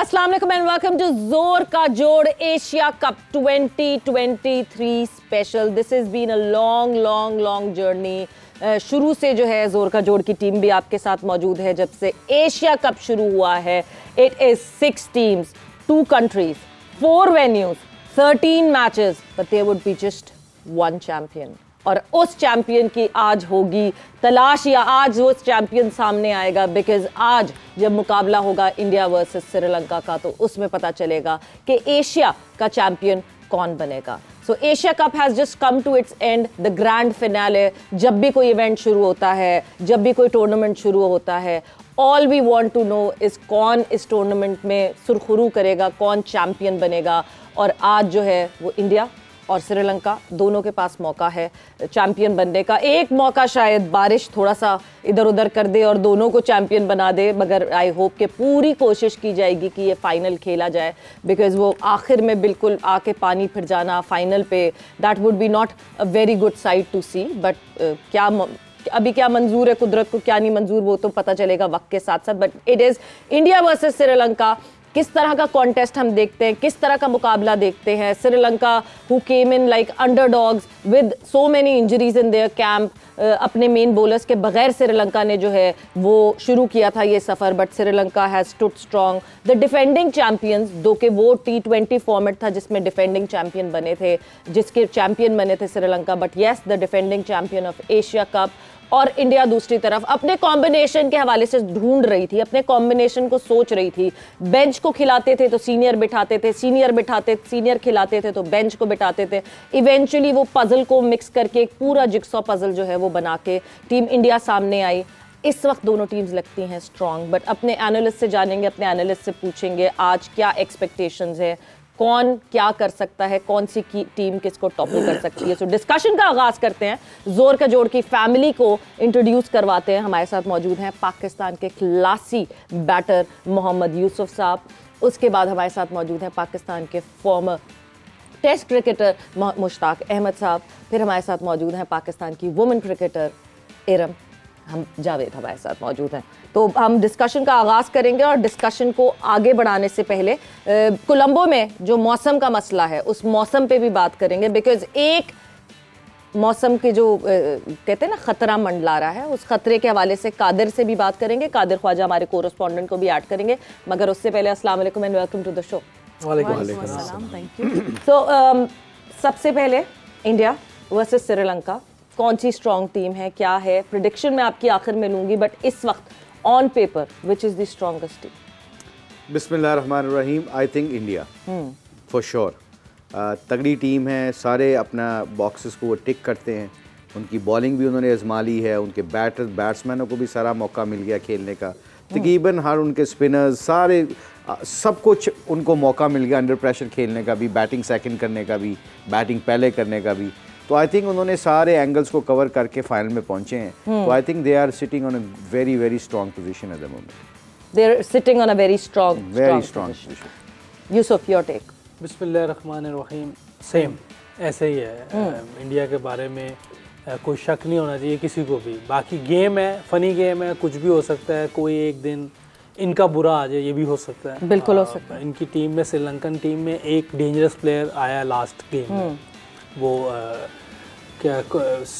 अस्सलाम वालेकुम and welcome to जोर का जोड़ Asia cup 2023 special. This is been a long journey. शुरू से जो है जोर का जोड़ की टीम भी आपके साथ मौजूद है जब से एशिया कप शुरू हुआ है। It is 6 teams, 2 countries, 4 venues, 13 matches, but there would be just 1 champion. और उस चैंपियन की आज होगी तलाश, या आज वो चैंपियन सामने आएगा, बिकॉज आज जब मुकाबला होगा इंडिया वर्सेस श्रीलंका का तो उसमें पता चलेगा कि एशिया का चैंपियन कौन बनेगा। So Asia cup has just come to its end, the grand finale. जब भी कोई इवेंट शुरू होता है, जब भी कोई टूर्नामेंट शुरू होता है, all we want to know is कौन इस टूर्नामेंट में सुरखरू करेगा, कौन चैंपियन बनेगा। और आज जो है वो इंडिया और श्रीलंका दोनों के पास मौका है चैंपियन बनने का। एक मौका शायद बारिश थोड़ा सा इधर उधर कर दे और दोनों को चैंपियन बना दे, मगर आई होप कि पूरी कोशिश की जाएगी कि ये फाइनल खेला जाए, बिकॉज वो आखिर में बिल्कुल आके पानी फिर जाना फाइनल पे, that would be not a very good sight to see. But अभी क्या मंजूर है कुदरत को, क्या नहीं मंजूर, वो तो पता चलेगा वक्त के साथ साथ। But it is India versus Sri Lanka. किस तरह का कॉन्टेस्ट हम देखते हैं, किस तरह का मुकाबला देखते हैं। Sri Lanka who came in like underdogs with so many injuries in their camp, अपने मेन बॉलर्स के बगैर श्रीलंका ने जो है वो शुरू किया था ये सफ़र, but Sri Lanka has stood strong. The defending champions, though कि वो T20 फॉर्मेट था जिसमें डिफेंडिंग चैंपियन बने थे, जिसके चैंपियन बने थे Sri Lanka, but yes the defending champion of Asia cup. और इंडिया दूसरी तरफ अपने कॉम्बिनेशन के हवाले से ढूंढ रही थी, अपने कॉम्बिनेशन को सोच रही थी। बेंच को खिलाते थे तो सीनियर बिठाते थे, सीनियर खिलाते थे तो बेंच को बिठाते थे। इवेंचुअली वो पजल को मिक्स करके एक पूरा जिक्सॉ पजल जो है वो बना के टीम इंडिया सामने आई। इस वक्त दोनों टीम्स लगती हैं स्ट्रॉन्ग, बट अपने एनालिस्ट से जानेंगे, अपने एनालिस्ट से पूछेंगे आज क्या एक्सपेक्टेशंस है, कौन क्या कर सकता है, कौन सी की टीम किसको टॉपल कर सकती है। सो डिस्कशन का आगाज़ करते हैं। जोर का जोड़ की फैमिली को इंट्रोड्यूस करवाते हैं। हमारे साथ मौजूद हैं पाकिस्तान के क्लासी बैटर मोहम्मद यूसुफ साहब। उसके बाद हमारे साथ मौजूद हैं पाकिस्तान के former test cricketer Mushtaq Ahmed साहब। फिर हमारे साथ मौजूद हैं पाकिस्तान की वुमेन क्रिकेटर इरम हम जावेद हमारे साथ मौजूद हैं। तो हम डिस्कशन का आगाज़ करेंगे और डिस्कशन को आगे बढ़ाने से पहले कोलंबो में जो मौसम का मसला है उस मौसम पे भी बात करेंगे, बिकॉज एक मौसम के जो कहते हैं ना ख़तरा मंडला रहा है, उस ख़तरे के हवाले से कादिर से भी बात करेंगे। कादिर ख्वाजा हमारे कोरस्पॉन्डेंट को भी ऐड करेंगे, मगर उससे पहले अस्सलाम वालेकुम and welcome to the show. वालेकुम अस्सलाम, थैंक यू। तो सबसे पहले इंडिया वर्सेस श्रीलंका, कौन सी स्ट्रॉन्ग टीम है, क्या है प्रेडिक्शन? मैं आपकी आखिर में लूँगी, बट इस वक्त on paper which is the strongest team? बिस्मिल्लाहिर्रहमानिर्रहीम। I think India for sure तगड़ी टीम है। सारे अपना बॉक्सेस को वो टिक करते हैं। उनकी बॉलिंग भी उन्होंने आजमा ली है, उनके बैट्समैनों को भी सारा मौका मिल गया खेलने का। तकरीबन हर उनके स्पिनर्स सारे सब कुछ उनको मौका मिल गया अंडर प्रेशर खेलने का भी, बैटिंग सेकंड करने का भी, बैटिंग पहले करने का भी। तो आई थिंक उन्होंने सारे एंगल्स को कवर करके फाइनल में पहुंचे हैं। तो I think they are sitting on a very strong position at the moment. They are sitting on a very strong position. Yusuf, your take? बिस्मिल्लाहिर्रहमानिर्रहीम। सेम ऐसे ही है। इंडिया के बारे में कोई शक नहीं होना चाहिए किसी को भी। बाकी गेम है, फनी गेम है, कुछ भी हो सकता है। कोई एक दिन इनका बुरा आ जाए, ये भी हो सकता है, बिल्कुल हो सकता है। इनकी टीम में, श्रीलंकन टीम में एक डेंजरस प्लेयर आया लास्ट गेम में, वो क्या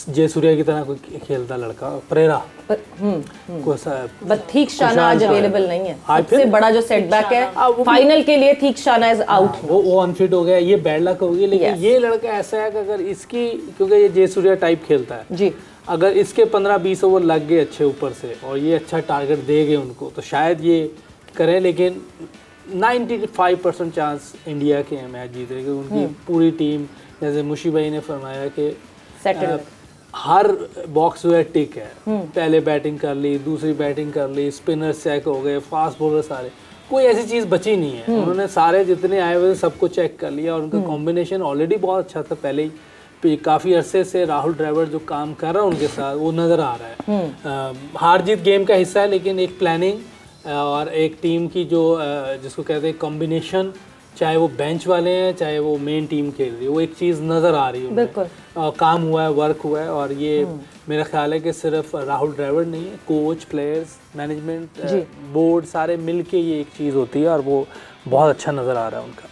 जयसूर्या की तरह कोई खेलता लड़का, परेरा। थीक्षाना आज अवेलेबल नहीं है, सबसे बड़ा जो सेटबैक है फाइनल के लिए। थीक्षाना इज आउट, वो अनफिट हो गया, ये बैड लक होगी। लेकिन ये लड़का ऐसा है कि अगर इसकी, क्योंकि ये जयसूर्या टाइप खेलता है जी, अगर इसके 15-20 ओवर लग गए अच्छे ऊपर से और ये अच्छा टारगेट दे गए उनको, तो शायद ये करें। लेकिन 95% चांस इंडिया के मैच जीतेगी। उनकी पूरी टीम, जैसे मुशी भाई ने फरमाया कि हर बॉक्स जो है टिक है। पहले बैटिंग कर ली, दूसरी बैटिंग कर ली, स्पिनर चेक हो गए, फास्ट बॉलर सारे, कोई ऐसी चीज़ बची नहीं है। उन्होंने सारे जितने आए हुए सबको चेक कर लिया और उनका कॉम्बिनेशन ऑलरेडी बहुत अच्छा था पहले ही। काफ़ी अरसे से राहुल ड्राविड जो काम कर रहा है उनके साथ, वो नज़र आ रहा है। हार जीत गेम का हिस्सा है, लेकिन एक प्लानिंग और एक टीम की जो जिसको कहते हैं कॉम्बिनेशन, चाहे वो बेंच वाले हैं चाहे वो मेन टीम खेल रही है, वो एक चीज़ नज़र आ रही है। बिल्कुल काम हुआ है, वर्क हुआ है। और ये मेरा ख्याल है कि सिर्फ राहुल ड्राविड नहीं है, कोच, प्लेयर्स, मैनेजमेंट, बोर्ड, सारे मिल के ये एक चीज़ होती है और वो बहुत अच्छा नज़र आ रहा है उनका।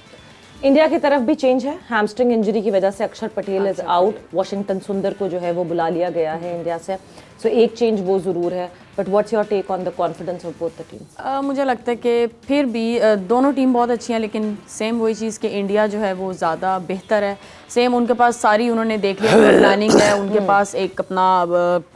इंडिया की तरफ भी चेंज है, हैमस्ट्रिंग इंजरी की वजह से अक्षर पटेल इज आउट, वॉशिंगटन सुंदर को जो है वो बुला लिया गया है इंडिया से, सो एक चेंज वो ज़रूर है। But what's your take on the confidence of both the teams? मुझे लगता है कि फिर भी दोनों टीम बहुत अच्छी हैं, लेकिन सेम वही चीज़ कि इंडिया जो है वो ज़्यादा बेहतर है। सेम उनके पास सारी उन्होंने देख लिया प्लानिंग है, उनके पास एक अपना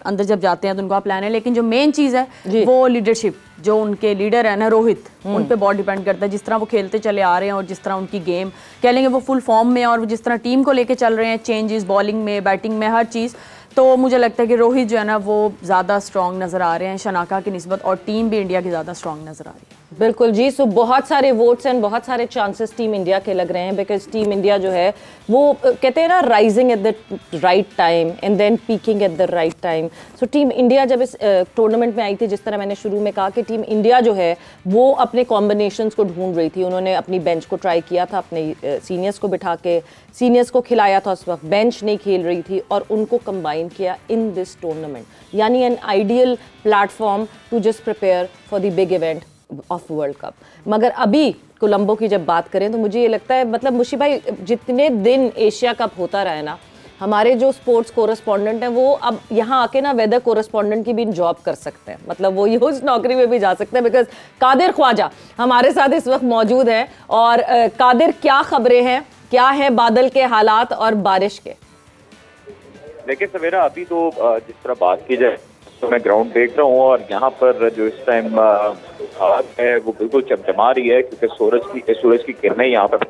अंदर जब जाते हैं तो उनका प्लान है, लेकिन जो मेन चीज़ है वो लीडरशिप, जो उनके लीडर है ना रोहित, उन पे बहुत डिपेंड करता है। जिस तरह वो खेलते चले आ रहे हैं और जिस तरह उनकी गेम कह लेंगे वो फुल फॉर्म में, और जिस तरह टीम को लेके चल रहे हैं, चेंजेस बॉलिंग में, बैटिंग में, हर चीज़, तो मुझे लगता है कि रोहित जो है ना वो ज़्यादा स्ट्रॉन्ग नज़र आ रहे हैं शनाका की निस्बत, और टीम भी इंडिया की ज़्यादा स्ट्रॉन्ग नज़र आ रही है। बिल्कुल जी, सो बहुत सारे वोट्स एंड बहुत सारे चांसेस टीम इंडिया के लग रहे हैं, बिकॉज टीम इंडिया जो है वो कहते हैं ना rising at the right time and then peaking at the right time. So team India जब इस टूर्नामेंट में आई थी, जिस तरह मैंने शुरू में कहा कि टीम इंडिया जो है वो अपने कॉम्बिनेशंस को ढूंढ रही थी, उन्होंने अपनी बेंच को ट्राई किया था, अपने सीनियर्स को बिठा के सीनियर्स को खिलाया था, उस वक्त बेंच नहीं खेल रही थी, और उनको कंबाइन किया इन दिस टूर्नामेंट, यानी an ideal platform to just prepare for the big event of world cup. मगर अभी कोलंबो की जब बात करें तो मुझे ये लगता है, मतलब मुशी भाई, जितने दिन एशिया कप होता रहा है ना, हमारे जो स्पोर्ट्स कोरेस्पॉन्डेंट हैं वो अब यहाँ आके ना वेदर कोरेस्पॉन्डेंट की भी जॉब कर सकते हैं, मतलब वो उस नौकरी में भी जा सकते हैं, बिकॉज कादिर ख्वाजा हमारे साथ इस वक्त मौजूद है। और कादिर, क्या खबरें हैं, क्या है बादल के हालात और बारिश के? देखिए सवेरा, अभी तो जिस तरह बात की जाए तो मैं ग्राउंड देख रहा हूँ, और यहाँ पर जो इस टाइम है वो बिल्कुल चमचमा रही है, क्योंकि सूरज की किरणें यहाँ पर,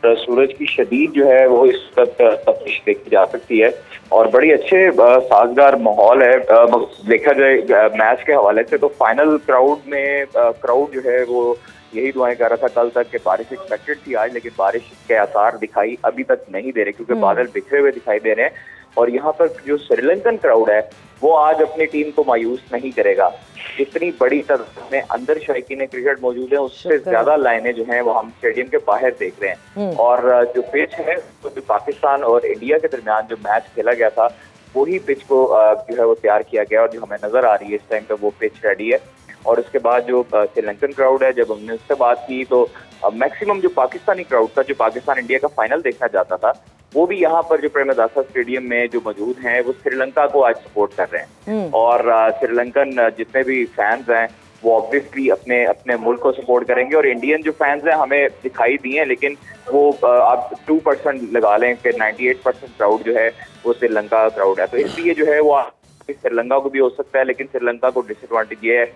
सूरज की शदीद जो है वो इस वक्त तपिश देखी जा सकती है, और बड़ी अच्छे साजगार माहौल है। देखा जाए मैच के हवाले से तो फाइनल क्राउड जो है वो यही दुआएं कर रहा था कल तक कि बारिश एक्सपेक्टेड थी आज, लेकिन बारिश के आसार दिखाई अभी तक नहीं दे रहे, क्योंकि बादल बिखरे हुए दिखाई दे रहे हैं। और यहाँ पर जो श्रीलंकन क्राउड है वो आज अपनी टीम को मायूस नहीं करेगा। इतनी बड़ी तादाद में अंदर शायकीन क्रिकेट मौजूद है, उससे ज्यादा लाइनें जो हैं वो हम स्टेडियम के बाहर देख रहे हैं। और जो पिच है तो जो पाकिस्तान और इंडिया के दरमियान जो मैच खेला गया था वही पिच को जो है वो तैयार किया गया, और जो हमें नजर आ रही है इस टाइम पे वो पिच रेडी है। और उसके बाद जो श्रीलंकन क्राउड है, जब हमने उससे बात की तो मैक्सिमम जो पाकिस्तानी क्राउड था, जो पाकिस्तान इंडिया का फाइनल देखना चाहता था, वो भी यहाँ पर जो प्रेमदासा स्टेडियम में जो मौजूद हैं वो श्रीलंका को आज सपोर्ट कर रहे हैं। और श्रीलंकन जितने भी फैंस हैं वो ऑब्वियसली अपने अपने मुल्क को सपोर्ट करेंगे, और इंडियन जो फैंस हैं हमें दिखाई दिए हैं, लेकिन वो आप 2% लगा लें कि 98% क्राउड जो है वो श्रीलंका क्राउड है। तो इसलिए जो है वो श्रीलंका को भी हो सकता है, लेकिन श्रीलंका को डिसएडवांटेज ये है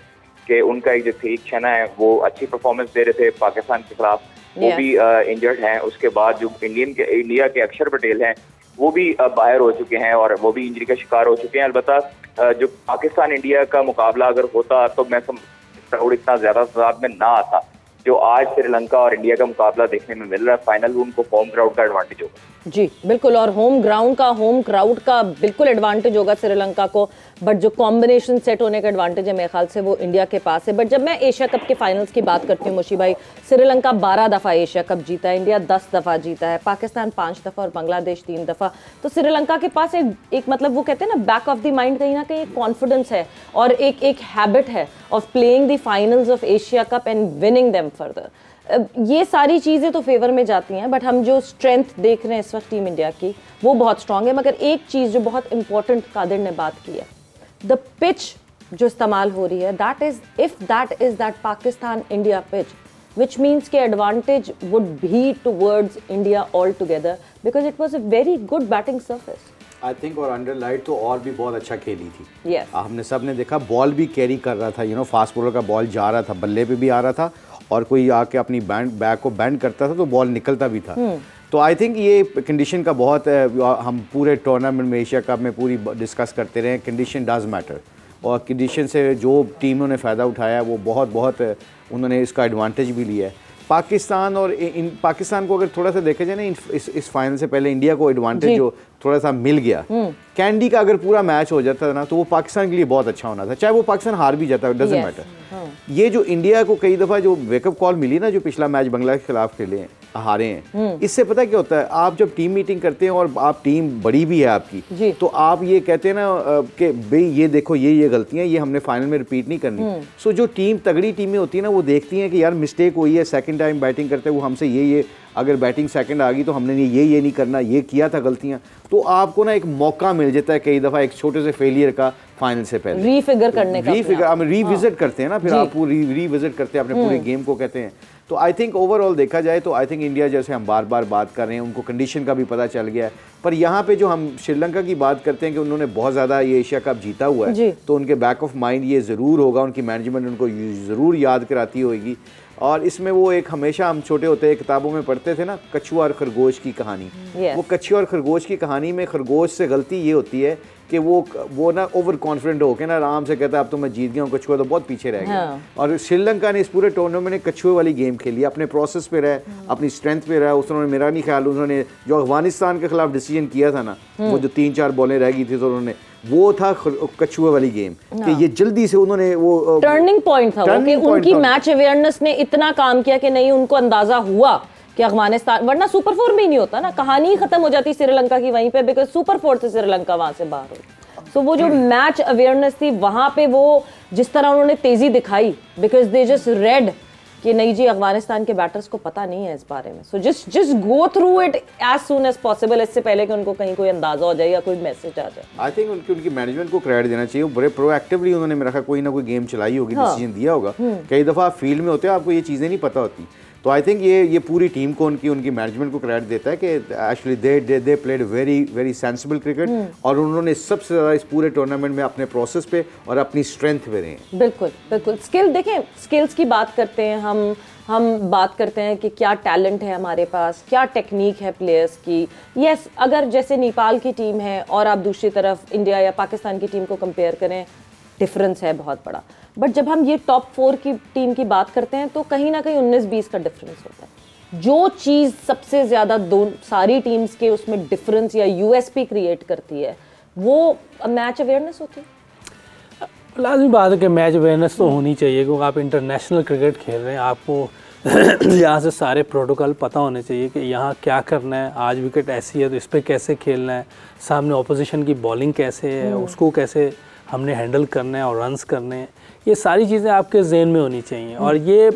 कि उनका एक जो थीक छना है वो अच्छी परफॉर्मेंस दे रहे थे पाकिस्तान के खिलाफ, वो भी इंजर्ड हैं। उसके बाद जो इंडिया के अक्षर पटेल हैं वो भी बाहर हो चुके हैं, और वो भी इंजरी का शिकार हो चुके हैं। अलबत्ता जो पाकिस्तान इंडिया का मुकाबला अगर होता तो मैं क्राउड इतना ज्यादा तादाद में ना आता जो आज श्रीलंका और इंडिया का मुकाबला देखने में मिल रहा है। फाइनल उनको होम क्राउड का एडवांटेज होगा। जी बिल्कुल, और होम क्राउड का बिल्कुल एडवांटेज होगा श्रीलंका को, बट जो कॉम्बिनेशन सेट होने का एडवांटेज है मेरे ख्याल से वो इंडिया के पास है। बट जब मैं एशिया कप के फाइनल्स की बात करती हूँ मुशी भाई, श्रीलंका 12 दफ़ा एशिया कप जीता है, इंडिया 10 दफ़ा जीता है, पाकिस्तान 5 दफ़ा और बांग्लादेश 3 दफ़ा। तो श्रीलंका के पास एक मतलब वो कहते हैं ना बैक ऑफ द माइंड कहीं ना कहीं कॉन्फिडेंस है, और एक हैबिट है of playing the finals of Asia cup and winning them further. ये सारी चीज़ें तो फेवर में जाती हैं, बट हम जो स्ट्रेंथ देख रहे हैं इस वक्त टीम इंडिया की वो बहुत स्ट्रांग है। मगर एक चीज़ जो बहुत इंपॉर्टेंट कादिर ने बात की है, द पिच जो इस्तेमाल हो रही है, that is that Pakistan India pitch, which means के advantage would be towards India altogether because it was a very good batting surface. I think और अंडर लाइट तो और भी बहुत अच्छा खेली थी। yes. हमने सब ने देखा, बॉल भी कैरी कर रहा था, फास्ट बॉलर का बॉल जा रहा था, बल्ले पे भी आ रहा था, और कोई आके अपनी बैक को बैंड करता था तो बॉल निकलता भी था। तो आई थिंक ये कंडीशन का बहुत हम पूरे टूर्नामेंट में एशिया कप में पूरी डिस्कस करते रहे, कंडीशन डज मैटर, और कंडीशन से जो टीमों ने फ़ायदा उठाया वो बहुत उन्होंने इसका एडवांटेज भी लिया है। पाकिस्तान और पाकिस्तान को अगर थोड़ा सा देखा जाए ना, इस फाइनल से पहले इंडिया को एडवांटेज जो थोड़ा सा मिल गया, कैंडी का अगर पूरा मैच हो जाता ना तो वो पाकिस्तान के लिए बहुत अच्छा होना था, चाहे वो पाकिस्तान हार भी जाता, डजंट मैटर। ये जो इंडिया को कई दफ़ा जो वेकअप कॉल मिली ना, जो पिछला मैच बांग्लादेश के खिलाफ खेले हारे हैं, इससे पता क्या होता है, आप जब टीम मीटिंग करते हैं और आप टीम बड़ी भी है आपकी, तो आप ये कहते हैं ना कि भाई ये देखो ये गलतियां ये हमने फाइनल में रिपीट नहीं करनी। सो जो टीम तगड़ी टीमें होती है ना, वो देखती हैं कि यार मिस्टेक हुई है, सेकंड टाइम बैटिंग करते वो हमसे ये अगर बैटिंग सेकंड आ गई तो हमने ये नहीं करना, ये किया था गलतियां, तो आपको ना एक मौका मिल जाता है कई दफ़ा एक छोटे से फेलियर का फाइनल से पहले रीफिगर करने का, हम रीविजिट करते हैं ना, फिर आप रीविजिट करते हैं अपने पूरे गेम को कहते हैं। तो आई थिंक ओवरऑल देखा जाए तो आई थिंक इंडिया, जैसे हम बार बार बात कर रहे हैं, उनको कंडीशन का भी पता चल गया है, पर यहाँ पे जो हम श्रीलंका की बात करते हैं कि उन्होंने बहुत ज़्यादा ये एशिया कप जीता हुआ है, तो उनके बैक ऑफ माइंड ये ज़रूर होगा, उनकी मैनेजमेंट उनको ज़रूर याद कराती होगी। और इसमें वो एक हमेशा हम छोटे होते हैं किताबों में पढ़ते थे ना, कछुआ और खरगोश की कहानी। वो कछुआ और खरगोश की कहानी में खरगोश से गलती ये होती है कि वो ना ओवर कॉन्फिडेंट होकर ना आराम से कहता है अब तो मैं जीत गया हूँ, कछुआ तो बहुत पीछे रह गया। और श्रीलंका ने इस पूरे टूर्नामेंट में कछुए वाली गेम खेली, अपने प्रोसेस पे रहे, अपनी स्ट्रेंथ पे रहे। उन्होंने, मेरा नहीं ख्याल, उन्होंने जो अफगानिस्तान के खिलाफ डिसीजन किया था ना, वो जो 3-4 बॉलें रह गई थी, तो उन्होंने वो था कछुए वाली गेम कि ये जल्दी से उन्होंने वो टर्निंग पॉइंट था, उनकी मैच अवेयरनेस ने इतना काम किया कि नहीं उनको अंदाजा हुआ कि अफगानिस्तान, वरना सुपर 4 में ही नहीं होता ना, कहानी ही खत्म हो जाती श्रीलंका की वहीं पे, बिकॉज सुपर 4 से श्रीलंका वहां से बाहर हो। सो वो जो मैच अवेयरनेस थी वहां पे, वो जिस तरह उन्होंने तेजी दिखाई, बिकॉज दे जस्ट रेड कि नहीं जी अफगानिस्तान के बैटर्स को पता नहीं है इस बारे में, so just go through it as soon as possible, इससे पहले कि उनको कहीं कोई अंदाजा हो जाए या कोई मैसेज आ जाए। आई थिंक उनकी मैनेजमेंट को क्रेडिट देना चाहिए, बड़े प्रोएक्टिवली उन्होंने मेरा ख्याल कोई ना कोई गेम चलाई होगी, डिसीजन दिया होगा। कई दफ़ा फील्ड में होते हैं, आपको ये चीज़ें नहीं पता होती, तो आई थिंक ये पूरी टीम को उनकी मैनेजमेंट को क्रेडिट देता है कि actually they played very sensible cricket, और उन्होंने सबसे ज़्यादा इस पूरे टूर्नामेंट में अपने प्रोसेस पे और अपनी स्ट्रेंथ पे रहे। बिल्कुल स्किल, देखें स्किल्स की बात करते हैं हम बात करते हैं कि क्या टैलेंट है हमारे पास, क्या टेक्निक है प्लेयर्स की। यस, अगर जैसे नेपाल की टीम है और आप दूसरी तरफ इंडिया या पाकिस्तान की टीम को कंपेयर करें, डिफरेंस है बहुत बड़ा, बट जब हम ये टॉप 4 की टीम की बात करते हैं तो कहीं ना कहीं 19-20 का डिफरेंस होता है। जो चीज़ सबसे ज़्यादा सारी टीम्स के उसमें डिफरेंस या यूएसपी क्रिएट करती है, वो मैच अवेयरनेस होती है। लाजमी बात है कि मैच अवेयरनेस तो होनी चाहिए, क्योंकि आप इंटरनेशनल क्रिकेट खेल रहे हैं, आपको यहाँ से सारे प्रोटोकॉल पता होने चाहिए कि यहाँ क्या करना है, आज विकेट ऐसी है तो इस पर कैसे खेलना है, सामने ऑपोजिशन की बॉलिंग कैसे है, उसको कैसे हमने हैंडल करना है और रन्स करने हैं, ये सारी चीज़ें आपके जहन में होनी चाहिए। और ये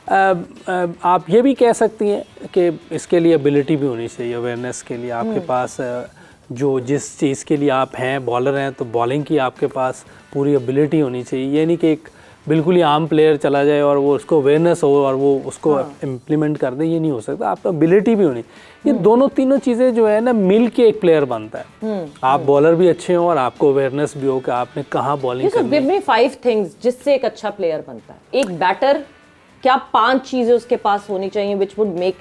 आप ये भी कह सकती हैं कि इसके लिए एबिलिटी भी होनी चाहिए, अवेयरनेस के लिए आपके पास जो जिस चीज़ के लिए आप हैं, बॉलर हैं, तो बॉलिंग की आपके पास पूरी एबिलिटी होनी चाहिए। ये नहीं कि एक बिल्कुल ही आम प्लेयर चला जाए और वो उसको अवेयरनेस हो और वो उसको इम्प्लीमेंट कर दे, ये नहीं हो सकता। आपको एबिलिटी भी होनी, ये दोनों तीनों चीज़ें जो है ना मिल के एक प्लेयर बनता है। आप बॉलर भी अच्छे हो और आपको अवेयरनेस भी हो कि आपने कहाँ बॉलिंग करनी है। गिव मी 5 थिंग्स जिससे एक अच्छा प्लेयर बनता है। एक बैटर, क्या 5 चीज़ें उसके पास होनी चाहिए which would make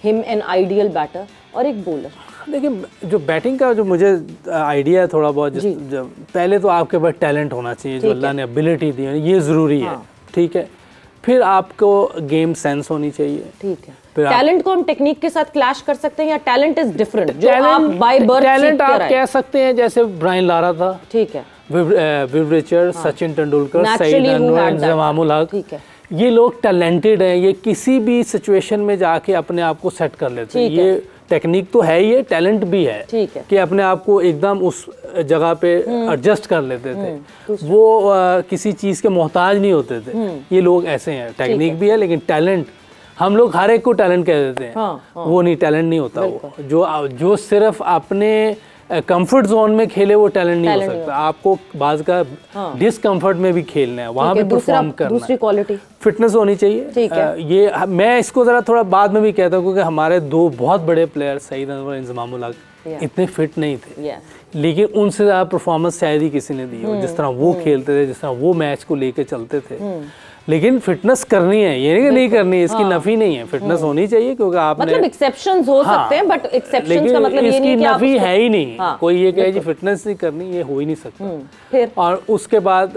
him an ideal batter, और एक बॉलर। देखिए जो बैटिंग का जो मुझे आइडिया है थोड़ा बहुत, पहले तो आपके पास टैलेंट होना चाहिए, जो अल्लाह ने एबिलिटी दी है ये ज़रूरी है, ठीक है। फिर आपको गेम सेंस होनी चाहिए, ठीक है। टैलेंट को हम टेक्निक के साथ क्लैश कर सकते हैं या टैलेंट इज डिफरेंट, जो आप बाय बर्थ टैलेंट आप कह सकते हैं, जैसे ब्रायन लारा था, ठीक है, विव रिचर्ड, सचिन तेंदुलकर, सईद अनवर, इंजमाम उल हक, ठीक है, ये लोग टैलेंटेड हैं, ये किसी भी सिचुएशन में जाके अपने आप को सेट कर लेते हैं। ये टेक्निक तो है, ये टैलेंट भी है, ठीक है, कि अपने आप को एकदम उस जगह पे एडजस्ट कर लेते थे, वो किसी चीज़ के मोहताज नहीं होते थे। ये लोग ऐसे हैं, टेक्निक भी है लेकिन टैलेंट, हम लोग हर एक को टैलेंट कह देते हैं, वो नहीं, टैलेंट नहीं होता। वो जो सिर्फ अपने कंफर्ट जोन में खेले वो टैलेंट नहीं हो सकता। आपको बाज का डिसकंफर्ट में भी खेलना है, वहाँ पे परफॉर्म करना है। दूसरी क्वालिटी फिटनेस होनी चाहिए। ये मैं इसको ज़रा थोड़ा बाद में भी कहता हूँ, क्योंकि हमारे 2 बहुत बड़े प्लेयर सईद अनवर, इंजमाम उल हक इतने फिट नहीं थे, लेकिन उनसे ज़्यादा परफॉर्मेंस शायद ही किसी ने दी हो, जिस तरह वो खेलते थे, जिस तरह वो मैच को लेके चलते थे। लेकिन फिटनेस करनी है, ये नहीं करनी है, इसकी नफी नहीं है, फिटनेस होनी चाहिए, क्योंकि आपने मतलब एक्सेप्शंस हो सकते हैं, बट एक्सेप्शंस का मतलब ये नहीं कि नफी है ही नहीं। कोई ये कहे जी फिटनेस नहीं करनी, ये हो ही नहीं सकता। फिर और उसके बाद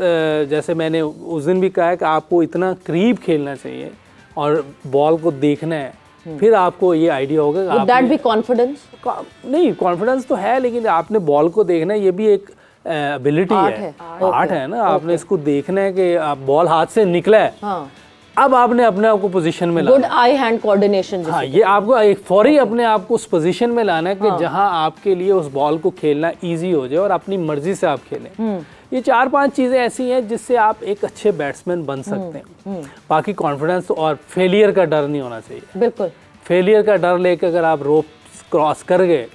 जैसे मैंने उस दिन भी कहा कि आपको इतना करीब खेलना चाहिए और बॉल को देखना है फिर आपको ये आइडिया होगा। Would that be confidence? नहीं, कॉन्फिडेंस तो है, लेकिन आपने बॉल को देखना है, ये भी एक एबिलिटी है, आर्ट है ना। आपने इसको देखना है कि आप बॉल हाथ से निकला है, अब आपने अपने आप को पोजीशन में लाना है। Good I hand coordination. हाँ, ये आपको एक फौरी अपने आप को उस पोजीशन में लाना है कि जहां आपके लिए उस बॉल को खेलना इजी हो जाए और अपनी मर्जी से आप खेलें। ये 4-5 चीजें ऐसी हैं जिससे आप एक अच्छे बैट्समैन बन सकते हैं। बाकी कॉन्फिडेंस और फेलियर का डर नहीं होना चाहिए। बिल्कुल, फेलियर का डर लेकर अगर आप रोप क्रॉस कर गए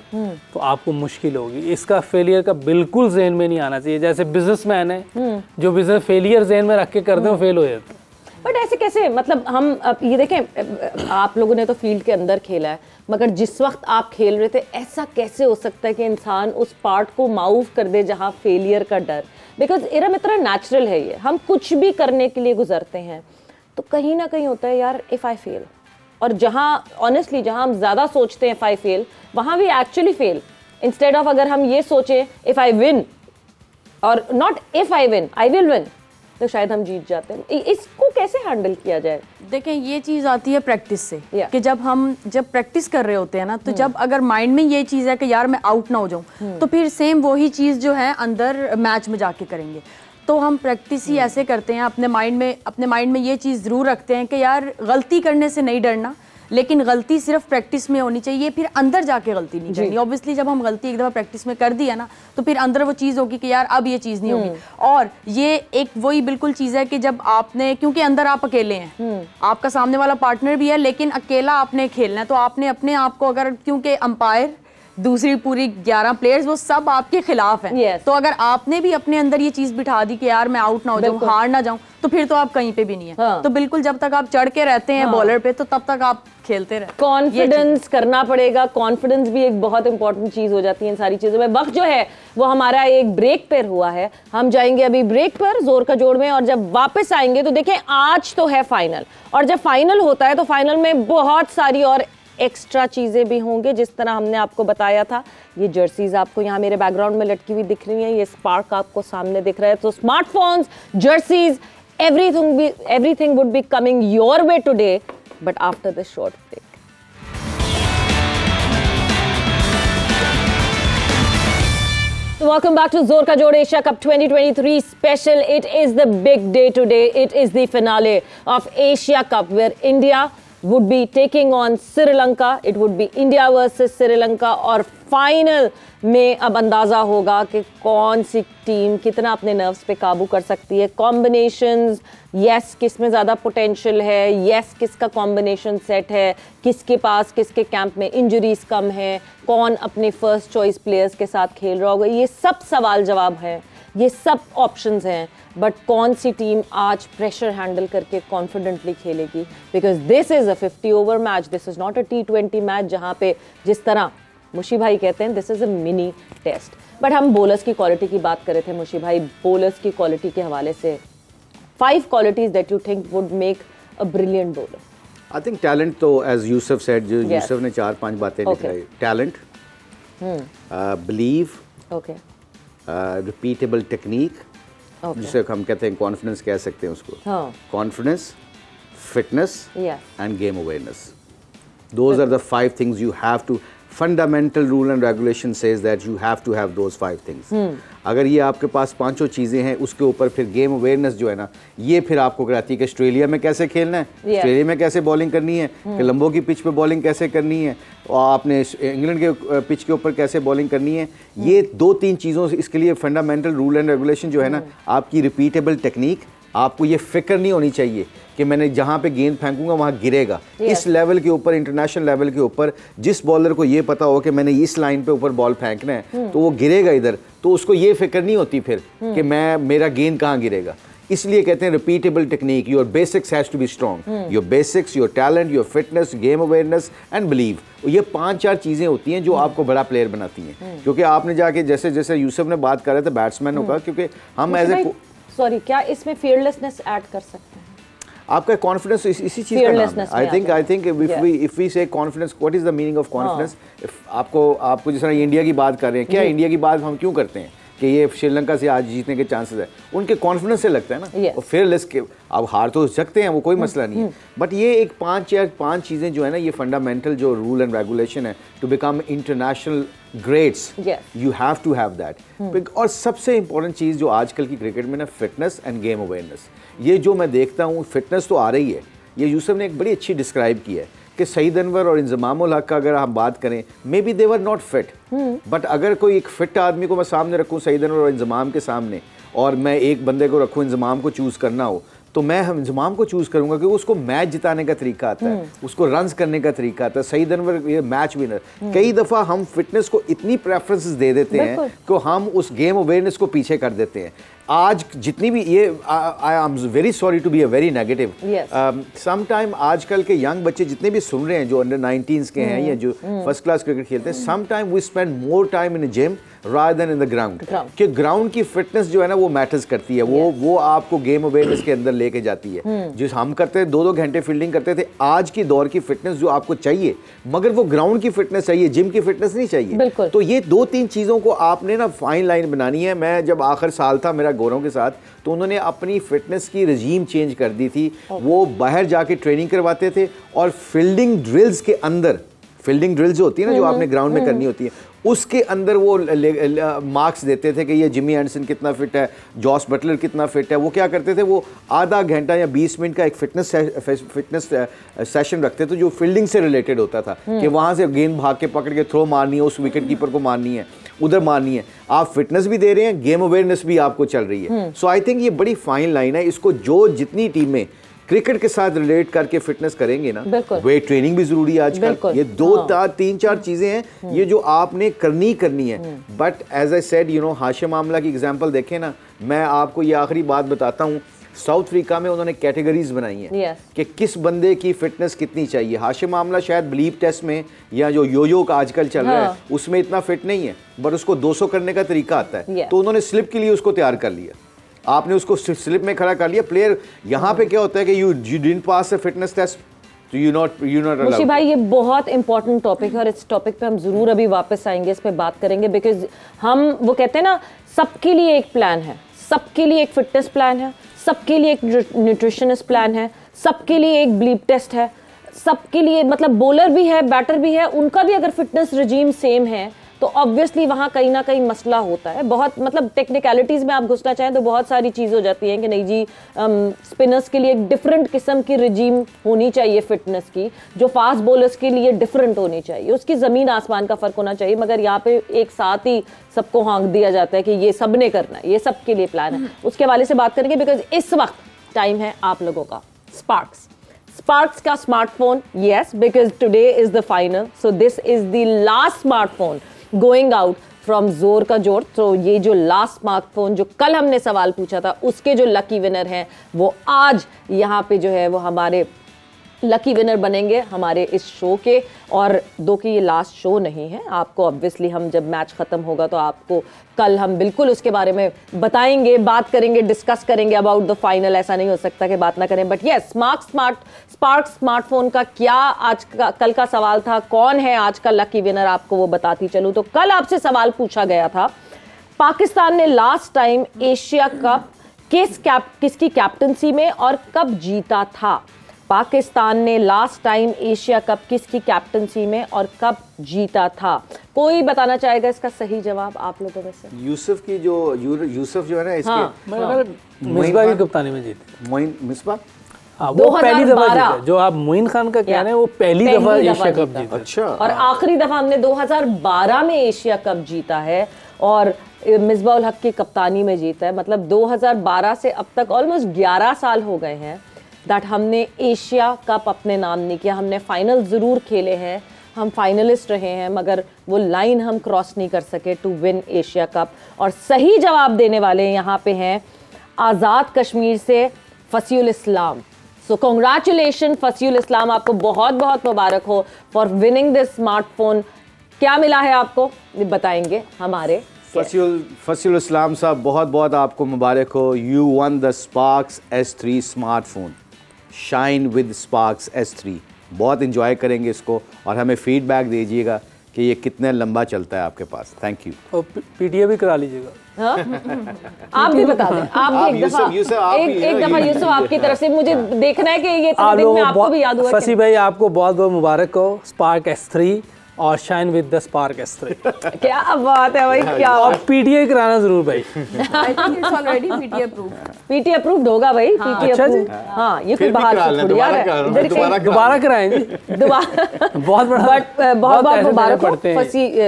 तो आपको मुश्किल होगी। इसका फेलियर का बिल्कुल ज़हन में नहीं आना चाहिए। जैसे बिजनेसमैन है जो बिजनेस फेलियर ज़हन में रख के करते हो, फेल हो जाते हैं। बट ऐसे कैसे, मतलब हम ये देखें, आप लोगों ने तो फील्ड के अंदर खेला है, मगर जिस वक्त आप खेल रहे थे ऐसा कैसे हो सकता है कि इंसान उस पार्ट को माउव कर दे जहां फेलियर का डर? बिकॉज इरम इतना नेचुरल है ये, हम कुछ भी करने के लिए गुजरते हैं तो कहीं ना कहीं होता है यार इफ़ आई फेल, और जहां ऑनेस्टली जहां हम ज़्यादा सोचते हैं इफ़ आई फेल, वहां भी एक्चुअली फेल। इंस्टेड ऑफ अगर हम ये सोचें इफ़ आई विन, और not if I win, I will win, तो शायद हम जीत जाते हैं। इसको कैसे हैंडल किया जाए? देखें, ये चीज़ आती है प्रैक्टिस से कि जब प्रैक्टिस कर रहे होते हैं ना, तो जब अगर माइंड में ये चीज़ है कि यार मैं आउट ना हो जाऊं, तो फिर सेम वही चीज़ जो है अंदर मैच में जाके करेंगे। तो हम प्रैक्टिस ही ऐसे करते हैं, अपने माइंड में ये चीज़ ज़रूर रखते हैं कि यार गलती करने से नहीं डरना, लेकिन गलती सिर्फ प्रैक्टिस में होनी चाहिए, फिर अंदर जाके गलती नहीं करनी। ऑब्वियसली जब हम गलती एक दफ़ा प्रैक्टिस में कर दिया ना, तो फिर अंदर वो चीज़ होगी कि यार अब ये चीज़ नहीं होगी। और ये एक वही बिल्कुल चीज़ है कि जब आपने, क्योंकि अंदर आप अकेले हैं, आपका सामने वाला पार्टनर भी है, लेकिन अकेला आपने खेलना है, तो आपने अपने आप को, अगर क्योंकि अंपायर दूसरी पूरी 11 प्लेयर्स वो सब आपके खिलाफ हैं, तो अगर आपने भी अपने अंदर ये चीज बिठा दी कि यार मैं आउट ना हो जाऊं, हार ना जाऊं, तो फिर तो आप कहीं पे भी नहीं है। तो बिल्कुल जब तक आप चढ़ के रहते हैं बॉलर पे, तो तब तक आप खेलते रहे। कॉन्फिडेंस करना पड़ेगा। कॉन्फिडेंस भी एक बहुत इंपॉर्टेंट चीज हो जाती है इन सारी चीजों में। वक्त जो है वो हमारा एक ब्रेक पर हुआ है, हम जाएंगे अभी ब्रेक पर जोर का जोड़ में, और जब वापस आएंगे तो देखें आज तो है फाइनल, और जब फाइनल होता है तो फाइनल में बहुत सारी और एक्स्ट्रा चीज़ें भी होंगे, जिस तरह हमने आपको बताया था। ये जर्सीज आपको यहाँ मेरे बैकग्राउंड में लटकी हुई दिख रही हैं, ये स्पार्क आपको सामने दिख रहा है। तो smartphones, jerseys, everything would be coming your way today, but after this short break. So welcome back to Zor Ka Jod Asia Cup 2023 special. It is the big day today. It is the finale of Asia Cup, where India would be taking on Sri Lanka. It would be India versus Sri Lanka, और final में अब अंदाज़ा होगा कि कौन सी team कितना अपने नर्व्स पे काबू कर सकती है। कॉम्बिनेशंस, यस किस में ज़्यादा पोटेंशियल है, यस किसका कॉम्बिनेशन सेट है, किसके पास, किसके कैंप में इंजरीज कम है, कौन अपने फर्स्ट चॉइस प्लेयर्स के साथ खेल रहा होगा, ये सब सवाल जवाब हैं, ये सब ऑप्शंस हैं। बट कौन सी टीम आज प्रेशर हैंडल करके कॉन्फिडेंटली खेलेगी? Because this is a 50 over match, this is not a T20 match, जहाँ पे जिस तरह मुशी भाई कहते हैं this is a mini test. But हम बोलर्स की क्वालिटी की बात कर रहे थे मुशी भाई, बोलर्स की क्वालिटी के हवाले से 5 qualities that you think would make a brilliant bowler. I think talent, तो एज यूसुफ सेड, जो यूसुफ ने 4-5 बातें लिखाई, टैलेंट, बिलीव, रिपीटेबल टेक्निक, जिसे हम कहते हैं कॉन्फिडेंस कह सकते हैं उसको, confidence, fitness end game awareness. Those are the 5 things you have to, fundamental rule and regulation says that you have to have those 5 things. अगर ये आपके पास 5 चीज़ें हैं, उसके ऊपर फिर गेम अवेयरनेस जो है ना, ये फिर आपको कराती है कि ऑस्ट्रेलिया में कैसे खेलना है, ऑस्ट्रेलिया में कैसे बॉलिंग करनी है, कोलंबो की पिच पे बॉलिंग कैसे करनी है, और आपने इंग्लैंड के पिच के ऊपर कैसे बॉलिंग करनी है। ये 2-3 चीज़ों से, इसके लिए फंडामेंटल रूल एंड रेगुलेशन जो है ना, आपकी रिपीटेबल टेक्निक, आपको ये फिक्र नहीं होनी चाहिए कि मैंने जहाँ पे गेंद फेंकूंगा वहाँ गिरेगा। इस लेवल के ऊपर, इंटरनेशनल लेवल के ऊपर, जिस बॉलर को ये पता हो कि मैंने इस लाइन पे ऊपर बॉल फेंकना है तो वो गिरेगा इधर, तो उसको ये फिक्र नहीं होती फिर कि मेरा गेंद कहाँ गिरेगा। इसलिए कहते हैं repeatable technique, your basics has to be strong, your basics, your talent, your fitness, game awareness and believe. ये 5-4 चीज़ें होती हैं जो आपको बड़ा प्लेयर बनाती हैं। क्योंकि आपने जाके, जैसे जैसे यूसुफ ने बात कर रहे थे बैट्समैनों का, क्योंकि हम एज ए, सॉरी, क्या इसमें फियरलेसनेस ऐड कर सकते हैं? आपका कॉन्फिडेंस इसी चीज का नाम है। आई थिंक इफ वी से confidence, what is the meaning of confidence? आपको जिस तरह इंडिया की बात कर रहे हैं, क्या इंडिया की बात हम क्यों करते हैं कि ये श्रीलंका से आज जीतने के चांसेस है, उनके कॉन्फिडेंस से लगता है ना। Yes. और फेयरलेस के अब हार तो सकते हैं, वो कोई मसला नहीं है, बट ये एक पांच चीज़ें जो है ना, ये फंडामेंटल जो रूल एंड रेगुलेशन है to become international greats, you have to have that. और सबसे इंपॉर्टेंट चीज़ जो आजकल की क्रिकेट में ना, फिटनेस एंड गेम अवेयरनेस, ये जो मैं देखता हूँ, फिटनेस तो आ रही है, ये यूसुफ ने एक बड़ी अच्छी डिस्क्राइब की है कि सईद अनवर और इंजमामुल हक का अगर हम बात करें, may be they were not fit, but अगर कोई एक फिट आदमी को मैं सामने रखूँ सईद अनवर और इंजमाम के सामने, और मैं एक बंदे को रखूँ इंजमाम को चूज़ करना हो, तो मैं इंजमाम को चूज़ करूंगा क्योंकि उसको मैच जिताने का तरीका आता है, उसको रन्स करने का तरीका आता है। सईद अनवर ये मैच विनर। कई दफ़ा हम फिटनेस को इतनी प्रेफरेंसेस दे देते हैं कि हम उस गेम अवेयरनेस को पीछे कर देते हैं। आज जितनी भी ये I am very sorry to be a very negative, some time आजकल के यंग बच्चे जितने भी सुन रहे हैं जो अंडर 19s के हैं या जो फर्स्ट क्लास क्रिकेट खेलते हैं, some time we spend more time in gym rather than in the ground, कि ग्राउंड की फिटनेस जो है ना वो मैटर्स करती है, वो आपको गेम अवेयरनेस के अंदर लेके जाती है। जो हम करते हैं 2-2 घंटे फील्डिंग करते थे, आज की दौर की फिटनेस जो आपको चाहिए, मगर वो ग्राउंड की फिटनेस चाहिए, जिम की फिटनेस नहीं चाहिए। तो ये 2-3 चीज़ों को आपने ना फाइन लाइन बनानी है। मैं जब आखिर साल था मेरा गौरव के साथ, तो उन्होंने अपनी फिटनेस की रजीम चेंज कर दी थी। वो बाहर जाके ट्रेनिंग करवाते थे और फील्डिंग ड्रिल्स के अंदर, फील्डिंग ड्रिल्स जो होती है ना, जो आपने ग्राउंड में करनी होती है, उसके अंदर वो मार्क्स देते थे कि ये जिमी एंडरसन कितना फिट है, जॉस बटलर कितना फिट है। वो क्या करते थे, वो आधा घंटा या 20 मिनट का एक फिटनेस सेशन रखते थे जो फील्डिंग से रिलेटेड होता था, कि वहाँ से गेंद भाग के पकड़ के थ्रो मारनी है, उस विकेट कीपर को मारनी है, उधर मारनी है। आप फिटनेस भी दे रहे हैं, गेम अवेयरनेस भी आपको चल रही है। सो आई थिंक ये बड़ी फाइन लाइन है। इसको जो जितनी टीमें क्रिकेट के साथ रिलेट करके फिटनेस करेंगे ना, वेट ट्रेनिंग भी जरूरी है आजकल। ये 2-3-4 चीजें हैं ये जो आपने करनी है। But as I said, you know, Hashim Amla की एग्जांपल देखें ना, मैं आपको ये आखिरी बात बताता हूँ, साउथ अफ्रीका में उन्होंने कैटेगरीज बनाई हैं कि किस बंदे की फिटनेस कितनी चाहिए। हाशिम आमला शायद बिलीव टेस्ट में या जो योयो का आजकल चल रहा है उसमें इतना फिट नहीं है, बट उसको 200 करने का तरीका आता है, तो उन्होंने स्लिप के लिए उसको तैयार कर लिया। आपने उसको स्लिप में खड़ा कर लिया। प्लेयर यहाँ पे क्या होता है कि you didn't pass a fitness test, तो यू नॉट मुशी भाई, ये बहुत इंपॉर्टेंट टॉपिक है और इस टॉपिक पे हम जरूर अभी वापस आएंगे, इस पे बात करेंगे, बिकॉज हम वो कहते हैं ना, सबके लिए एक प्लान है, सबके लिए एक फिटनेस प्लान है, सबके लिए एक न्यूट्रिशनिस्ट प्लान है, सबके लिए एक ब्लीप टेस्ट है, सबके लिए, मतलब बॉलर भी है, बैटर भी है, उनका भी अगर फिटनेस रिजीम सेम है तो ऑब्वियसली वहाँ कहीं ना कहीं मसला होता है। बहुत मतलब टेक्निकलिटीज़ में आप घुसना चाहें तो बहुत सारी चीज़ हो जाती है कि नहीं जी, स्पिनर्स के लिए एक डिफरेंट किस्म की रिजीम होनी चाहिए फिटनेस की, जो फास्ट बॉलर्स के लिए डिफरेंट होनी चाहिए, उसकी ज़मीन आसमान का फ़र्क होना चाहिए। मगर यहाँ पे एक साथ ही सबको हाँक दिया जाता है कि ये सब ने करना है, ये सबके लिए प्लान है। उसके हवाले से बात करेंगे, बिकॉज इस वक्त टाइम है आप लोगों का स्पार्क्स का smartphone. Yes, because today is the final, so this is the last smartphone going out from जोर का जोर। तो ये जो लास्ट स्मार्टफोन जो कल हमने सवाल पूछा था, उसके जो लकी विनर हैं वो आज यहाँ पे जो है वो हमारे लकी विनर बनेंगे हमारे इस शो के। और दो कि ये लास्ट शो नहीं है, आपको ऑब्वियसली हम जब मैच ख़त्म होगा तो आपको कल हम बिल्कुल उसके बारे में बताएंगे, बात करेंगे, डिस्कस करेंगे अबाउट द फाइनल। ऐसा नहीं हो सकता कि बात ना करें। बट यस, स्पार्क स्मार्टफोन का क्या आज का कल का सवाल था, कौन है आज का लकी विनर, आपको वो बताती चलूँ। तो कल आपसे सवाल पूछा गया था, पाकिस्तान ने लास्ट टाइम एशिया कप किसकी कैप्टनसी में और कब जीता था। पाकिस्तान ने लास्ट टाइम एशिया कप किसकी कैप्टनसी में और कब जीता था। कोई बताना चाहेगा इसका सही जवाब आप लोगों में से? यूसुफ की जो यूसुफ जो है ना, इसके मिसबा की कप्तानी में जीते। मोइन मिसबा, वो पहली दफा जीते। जो आप मोइन खान का कह रहे हैं वो पहली दफा एशिया कप जीता। अच्छा। और आखिरी दफा हमने 2012 में एशिया कप जीता है और मिसबा उल हक की कप्तानी में जीता है। मतलब 2012 से अब तक ऑलमोस्ट 11 साल हो गए हैं दैट हमने एशिया कप अपने नाम नहीं किया। हमने फाइनल ज़रूर खेले हैं, हम फाइनलिस्ट रहे हैं, मगर वो लाइन हम क्रॉस नहीं कर सके टू विन एशिया कप। और सही जवाब देने वाले यहाँ पे हैं आज़ाद कश्मीर से फसीउल इस्लाम। सो कॉन्ग्रेचुलेशन फसीउल इस्लाम, आपको बहुत बहुत मुबारक हो फॉर विनिंग दिस स्मार्टफोन। क्या मिला है आपको बताएंगे हमारे फसीउल इस्लाम साहब, बहुत बहुत आपको मुबारक हो। You one the sparks S3 smartphone. Shine with sparks S3। बहुत इंजॉय करेंगे इसको और हमें फीडबैक दीजिएगा कि ये कितना लंबा चलता है आपके पास। Thank you. और पीटीए भी करा लीजिएगा। आप भी बता दें, आप भी एक दफा यूसुफ आपकी तरफ से मुझे देखना है कि ये इतने दिन में आपको भी याद हुआ। फसी भाई आपको बहुत बहुत मुबारक हो, स्पार्क S3 और shine with the spark S3। क्या बात है भाई, क्या। और पीटीए कराना जरूर भाई। I think it's already PTA approved. PTA approved होगा भाई, पीटीए अप्रूव्ड। हाँ, ये कोई बाहर से थोड़ी आ रहा है, दोबारा कराएं जी। बहुत बड़ा, बट बहुत बहुत मुबारक हो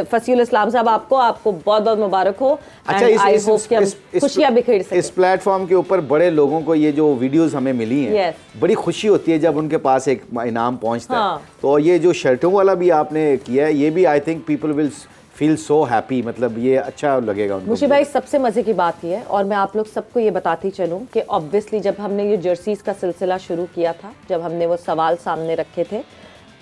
फसीउल इस्लाम साहब, आपको बहुत बहुत मुबारक हो। अच्छा, खुशियां बिखेर सके। इस प्लेटफॉर्म के ऊपर बड़े लोगों को ये जो वीडियोस हमें मिली हैं, बड़ी खुशी होती है जब उनके पास एक इनाम पहुंचता है। तो ये जो शर्टों वाला भी आपने किया है, ये भी I think people will feel so happy, मतलब ये अच्छा लगेगा उनको। मुशी भाई, सबसे मजे की बात ये है, और मैं आप लोग सबको ये बताती चलूं कि ऑब्वियसली जब हमने ये जर्सीज का सिलसिला शुरू किया था, जब हमने वो सवाल सामने रखे थे,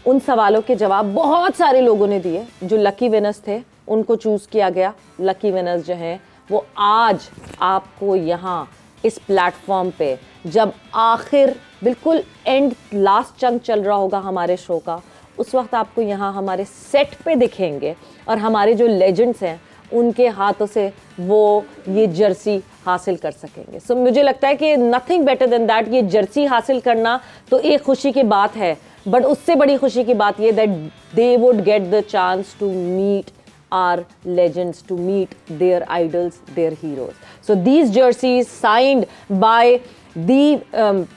उन सवालों के जवाब बहुत सारे लोगों ने दिए। जो लकी विनर्स थे उनको चूज़ किया गया। लकी विनर्स जो हैं वो आज आपको यहाँ इस प्लेटफॉर्म पे, जब आखिर बिल्कुल एंड लास्ट चंक चल रहा होगा हमारे शो का, उस वक्त आपको यहाँ हमारे सेट पे दिखेंगे और हमारे जो लेजेंड्स हैं उनके हाथों से वो ये जर्सी हासिल कर सकेंगे। सो मुझे लगता है कि नथिंग बेटर देन दैट। ये जर्सी हासिल करना तो एक खुशी की बात है, बट उससे बड़ी खुशी की बात ये that they would get the chance to meet our legends, to meet their idols, their heroes. So these jerseys signed by the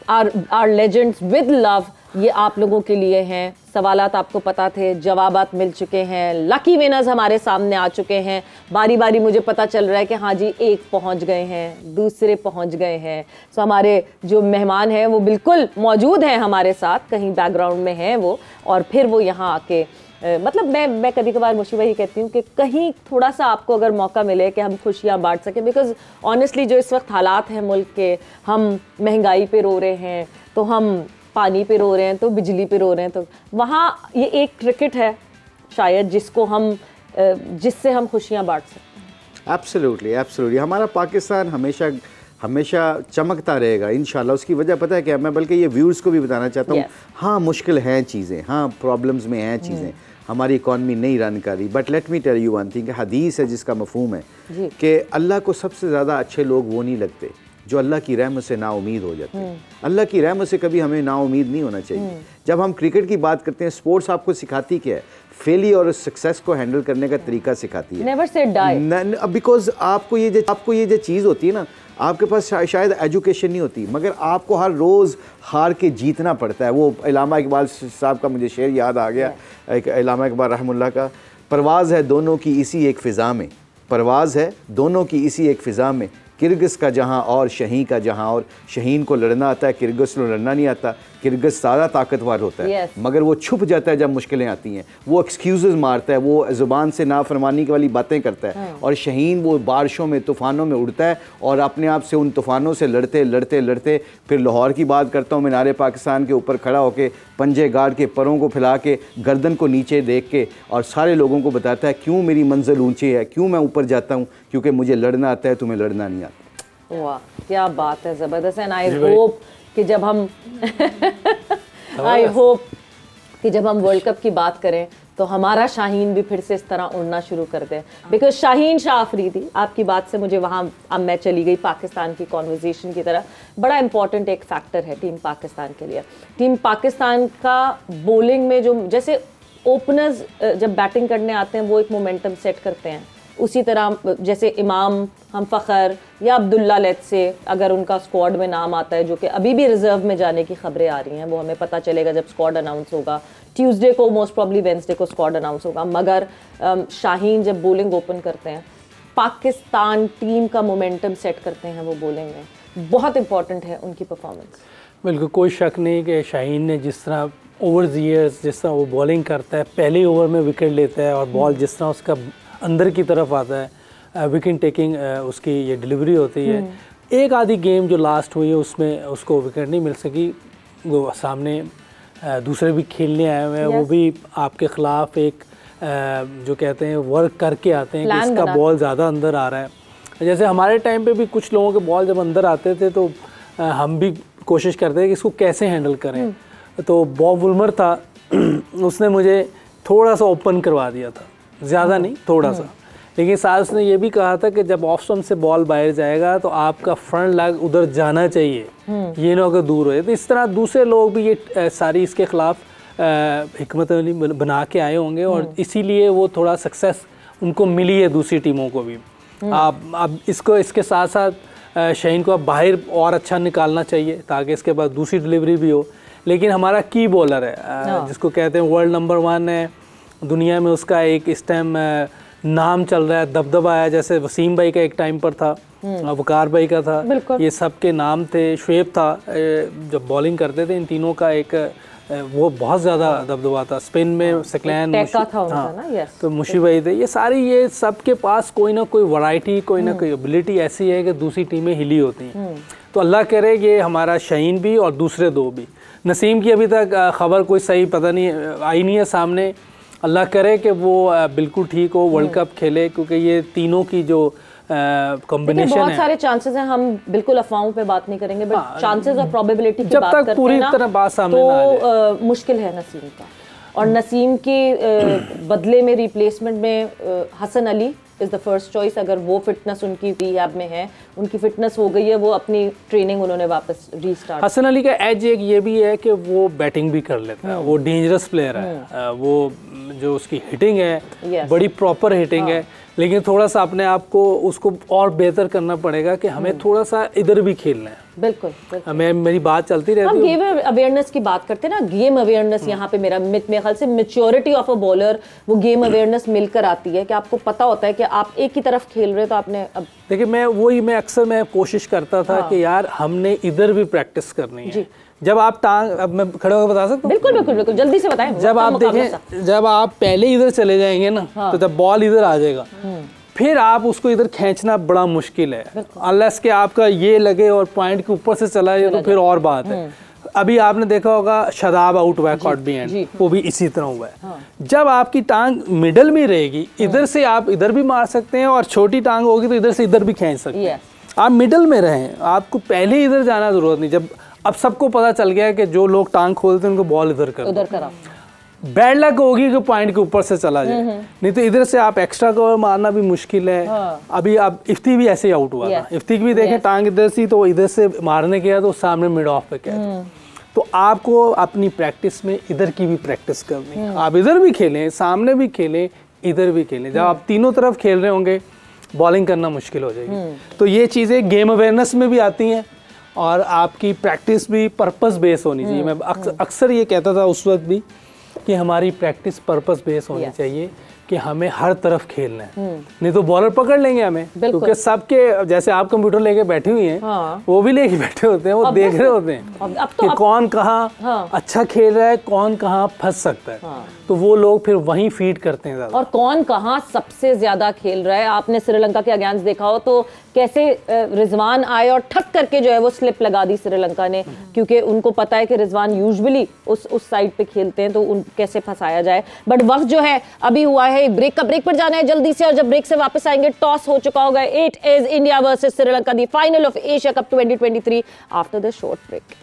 our legends with love, ये आप लोगों के लिए हैं। सवालात आपको पता थे, जवाबात मिल चुके हैं, लकी विनर्स हमारे सामने आ चुके हैं। बारी बारी मुझे पता चल रहा है कि हाँ जी, एक पहुंच गए हैं, दूसरे पहुंच गए हैं। सो हमारे जो मेहमान हैं वो बिल्कुल मौजूद हैं हमारे साथ, कहीं बैकग्राउंड में हैं वो, और फिर वो यहाँ आके मतलब मैं कभी कभार मुशी भाई कहती हूँ कि कहीं थोड़ा सा आपको अगर मौका मिले कि हम खुशियाँ बांट सकें, बिकॉज ऑनेस्टली जो इस वक्त हालात हैं मुल्क के, हम महंगाई पे रो रहे हैं, तो हम पानी पे रो रहे हैं, तो बिजली पे रो रहे हैं, तो वहाँ ये एक क्रिकेट है शायद जिससे हम खुशियाँ बांट सकते हैं। Absolutely, absolutely. हमारा पाकिस्तान हमेशा चमकता रहेगा इंशाल्लाह। उसकी वजह पता है क्या, मैं बल्कि ये व्यूअर्स को भी बताना चाहता हूँ। हाँ, मुश्किल हैं चीज़ें, हाँ प्रॉब्लम्स में हैं चीज़ें, हमारी इकॉनमी नहीं रन कर रही, but let me tell you one thing. हदीस है जिसका मफहूम है कि अल्लाह को सबसे ज़्यादा अच्छे लोग वो नहीं लगते जो अल्लाह की रहमत से नाउमीद हो जाते हैं। अल्लाह की रहमत से कभी हमें नाउमीद नहीं होना चाहिए। जब हम क्रिकेट की बात करते हैं, स्पोर्ट्स आपको सिखाती क्या है? फेलियर और सक्सेस को हैंडल करने का तरीका सिखाती है। Never say die. बिकॉज आपको ये जो चीज़ होती है ना, आपके पास शायद एजुकेशन नहीं होती, मगर आपको हर रोज़ हार के जीतना पड़ता है। वो इलामा इकबाल साहब का मुझे शेर याद आ गया, एक इलामा इकबाल रहमुल्लाह का, परवाज़ है दोनों की इसी एक फ़िज़ा में, परवाज़ है दोनों की इसी एक फ़िज़ा में, किर्गिस का जहाँ और शहीन का जहाँ और। शहीन को लड़ना आता है, किर्गिस को लड़ना नहीं आता। किर्गिस ज़्यादा ताकतवर होता है, मगर वो छुप जाता है जब मुश्किलें आती हैं, वो एक्सक्यूज़ मारता है, वो ज़ुबान से नाफरमानी वाली बातें करता है। और शहीन वो बारिशों में, तूफ़ानों में उड़ता है और अपने आप से उन तूफ़ानों से लड़ते लड़ते लड़ते फिर लाहौर की बात करता हूँ, मीनारे पाकिस्तान के ऊपर खड़ा होकर पंजे गाड़ के, परों को फैला के, गर्दन को नीचे देख के, और सारे लोगों को बताता है क्यों मेरी मंजिल ऊँची है, क्यों मैं ऊपर जाता हूँ, क्योंकि मुझे लड़ना आता है, तुम्हें लड़ना नहीं आता। वाह, क्या बात है, ज़बरदस्त। एंड आई होप कि जब हम आई होप कि जब हम वर्ल्ड कप की बात करें तो हमारा शाहीन भी फिर से इस तरह उड़ना शुरू कर दे। बिकॉज शाहीन शाह अफरीदी, आपकी बात से मुझे वहाँ अब मैं चली गई पाकिस्तान की कॉन्वर्जेशन की तरह। बड़ा इंपॉर्टेंट एक फैक्टर है टीम पाकिस्तान के लिए। टीम पाकिस्तान का बॉलिंग में जो, जैसे ओपनर्स जब बैटिंग करने आते हैं वो एक मोमेंटम सेट करते हैं, उसी तरह जैसे इमाम, हम फ़खर या अब्दुल्ला लेट से अगर उनका स्क्वाड में नाम आता है, जो कि अभी भी रिजर्व में जाने की खबरें आ रही हैं, वो हमें पता चलेगा जब स्क्वाड अनाउंस होगा। ट्यूसडे को, मोस्ट प्रॉब्ली वेंसडे को स्क्वाड अनाउंस होगा। मगर शाहीन जब बॉलिंग ओपन करते हैं, पाकिस्तान टीम का मोमेंटम सेट करते हैं वो बॉलिंग में। बहुत इंपॉर्टेंट है उनकी परफॉर्मेंस। बिल्कुल, कोई शक नहीं कि शाहीन ने जिस तरह ओवर द ईयर्स जिस तरह वो बॉलिंग करता है, पहले ओवर में विकेट लेता है और बॉल जिस तरह उसका अंदर की तरफ आता है, विकेट टेकिंग उसकी ये डिलीवरी होती है। एक आधी गेम जो लास्ट हुई है उसमें उसको विकेट नहीं मिल सकी, वो सामने दूसरे भी खेलने आए हुए हैं, वो भी आपके ख़िलाफ़ एक जो कहते हैं वर्क करके आते हैं कि इसका बॉल ज़्यादा अंदर आ रहा है। जैसे हमारे टाइम पे भी कुछ लोगों के बॉल जब अंदर आते थे तो हम भी कोशिश करते थे कि इसको कैसे हैंडल करें। तो बॉब वुल्मर था, उसने मुझे थोड़ा सा ओपन करवा दिया था ज़्यादा नहीं, थोड़ा सा। लेकिन साथ उसने ये भी कहा था कि जब ऑफ स्टंप से बॉल बाहर जाएगा तो आपका फ्रंट लेग उधर जाना चाहिए, ये ना अगर दूर हो। तो इस तरह दूसरे लोग भी ये सारी इसके खिलाफ हिकमत अमली बना के आए होंगे और इसीलिए वो थोड़ा सक्सेस उनको मिली है दूसरी टीमों को भी। अब इसको इसके साथ साथ शाहीन को अब बाहर और अच्छा निकालना चाहिए ताकि इसके बाद दूसरी डिलीवरी भी हो। लेकिन हमारा की बॉलर है जिसको कहते हैं वर्ल्ड नंबर 1 है दुनिया में, उसका एक इस टाइम नाम चल रहा है, दबदबा है। जैसे वसीम भाई का एक टाइम पर था, वकार भाई का था, ये सब के नाम थे। शुएब था जब बॉलिंग करते थे, इन तीनों का एक वो बहुत ज़्यादा दबदबा था। स्पिन में सकलैन तो मुशी भाई थे। ये सारी ये सब के पास कोई ना कोई वैरायटी, कोई ना कोई एबिलिटी ऐसी है कि दूसरी टीमें हिली होती हैं। तो अल्लाह करे ये हमारा शाहीन भी और दूसरे दो भी। नसीम की अभी तक खबर कोई सही पता नहीं आई नहीं है सामने। अल्लाह करे कि वो बिल्कुल ठीक हो, वर्ल्ड कप खेले, क्योंकि ये तीनों की जो कॉम्बिनेशन है। बहुत सारे चांसेस हैं, हम बिल्कुल अफवाहों पे बात नहीं करेंगे, बट चांसेस और प्रोबेबिलिटी की जब बात तक करते पूरी हैं ना, तरह बात सामने तो ना आ जाए। मुश्किल है नसीम का। और नसीम के बदले में रिप्लेसमेंट में Hasan Ali is the first choice. अगर वो फिटनेस उनकी रिहैब में है, उनकी फिटनेस हो गई है, वो अपनी ट्रेनिंग उन्होंने वापस रीस्टार्ट। हसन अली का एज एक ये भी है कि वो बैटिंग भी कर लेता है, वो डेंजरस प्लेयर है। वो जो उसकी हिटिंग है बड़ी प्रॉपर हिटिंग है, लेकिन थोड़ा सा अपने आप को उसको और बेहतर करना पड़ेगा कि हमें थोड़ा सा इधर भी खेलना है। बिल्कुल, हमें मेरी बात चलती रहती है। हम गेम अवेयरनेस की बात करते हैं ना, गेम अवेयरनेस यहाँ पे मेरे ख्याल से मैच्योरिटी ऑफ अ बॉलर, वो गेम अवेयरनेस मिलकर आती है कि आपको पता होता है कि आप एक ही तरफ खेल रहे हो। तो आपने अब देखिए मैं अक्सर कोशिश करता था कि यार हमने इधर भी प्रैक्टिस करनी है। जब आप टांग, अब मैं खड़े होकर बता सकता हूँ? बिल्कुल बिल्कुल बिल्कुल, जल्दी से बताएं। जब आप देखें, जब आप पहले इधर चले जाएंगे ना, तो जब बॉल इधर आ जाएगा, फिर आप उसको इधर खींचना बड़ा मुश्किल है। अनलेस के आपका ये लगे और पॉइंट के ऊपर से चला जाए तो फिर और बात है। अभी आपने देखा होगा शादाब आउट हुआ है कॉट बी एंड, वो भी इसी तरह हुआ है। जब आपकी टांग मिडल में रहेगी, इधर से आप इधर भी मार सकते हैं और छोटी टांग होगी तो इधर से इधर भी खींच सकते हैं। आप मिडल में रहें, आपको पहले इधर जाना जरूरत नहीं। जब अब सबको पता चल गया है कि जो लोग टांग खोलते हैं उनको बॉल इधर करो, बैड लक होगी कि पॉइंट के ऊपर से चला जाए, नहीं तो इधर से आप एक्स्ट्रा कवर मारना भी मुश्किल है। अभी अब इफ्ती भी ऐसे ही आउट हुआ था, इफ्ती की भी देखें टांग इधर से, तो इधर से मारने गया तो सामने मिड ऑफ पे गया। तो आपको अपनी प्रैक्टिस में इधर की भी प्रैक्टिस करनी है। आप इधर भी खेलें, सामने भी खेलें, इधर भी खेलें। जब आप तीनों तरफ खेल रहे होंगे बॉलिंग करना मुश्किल हो जाएगी। तो ये चीज़ें गेम अवेयरनेस में भी आती हैं और आपकी प्रैक्टिस भी पर्पस बेस होनी चाहिए। मैं अक्सर ये कहता था उस वक्त भी कि हमारी प्रैक्टिस पर्पस बेस होनी चाहिए कि हमें हर तरफ खेलना है, नहीं तो बॉलर पकड़ लेंगे हमें। क्योंकि सबके, जैसे आप कंप्यूटर लेके बैठी हुई हैं, वो भी लेके बैठे होते हैं, वो देख रहे होते हैं कि कौन कहाँ अच्छा खेल रहा है, कौन कहाँ फंस सकता है। तो वो लोग फिर वहीं फीड करते हैं और कौन कहाँ सबसे ज्यादा खेल रहा है। आपने श्रीलंका के अगेंस्ट देखा हो तो कैसे रिजवान आए और ठक करके जो है वो स्लिप लगा दी श्रीलंका ने, क्योंकि उनको पता है कि रिजवान यूजुअली उस साइड पे खेलते हैं, तो उन कैसे फंसाया जाए। बट वक्त जो है अभी हुआ है ब्रेक पर जाना है जल्दी से, और जब ब्रेक से वापस आएंगे टॉस हो चुका होगा। It is India versus Sri Lanka, the final of Asia cup 2023 after the short break.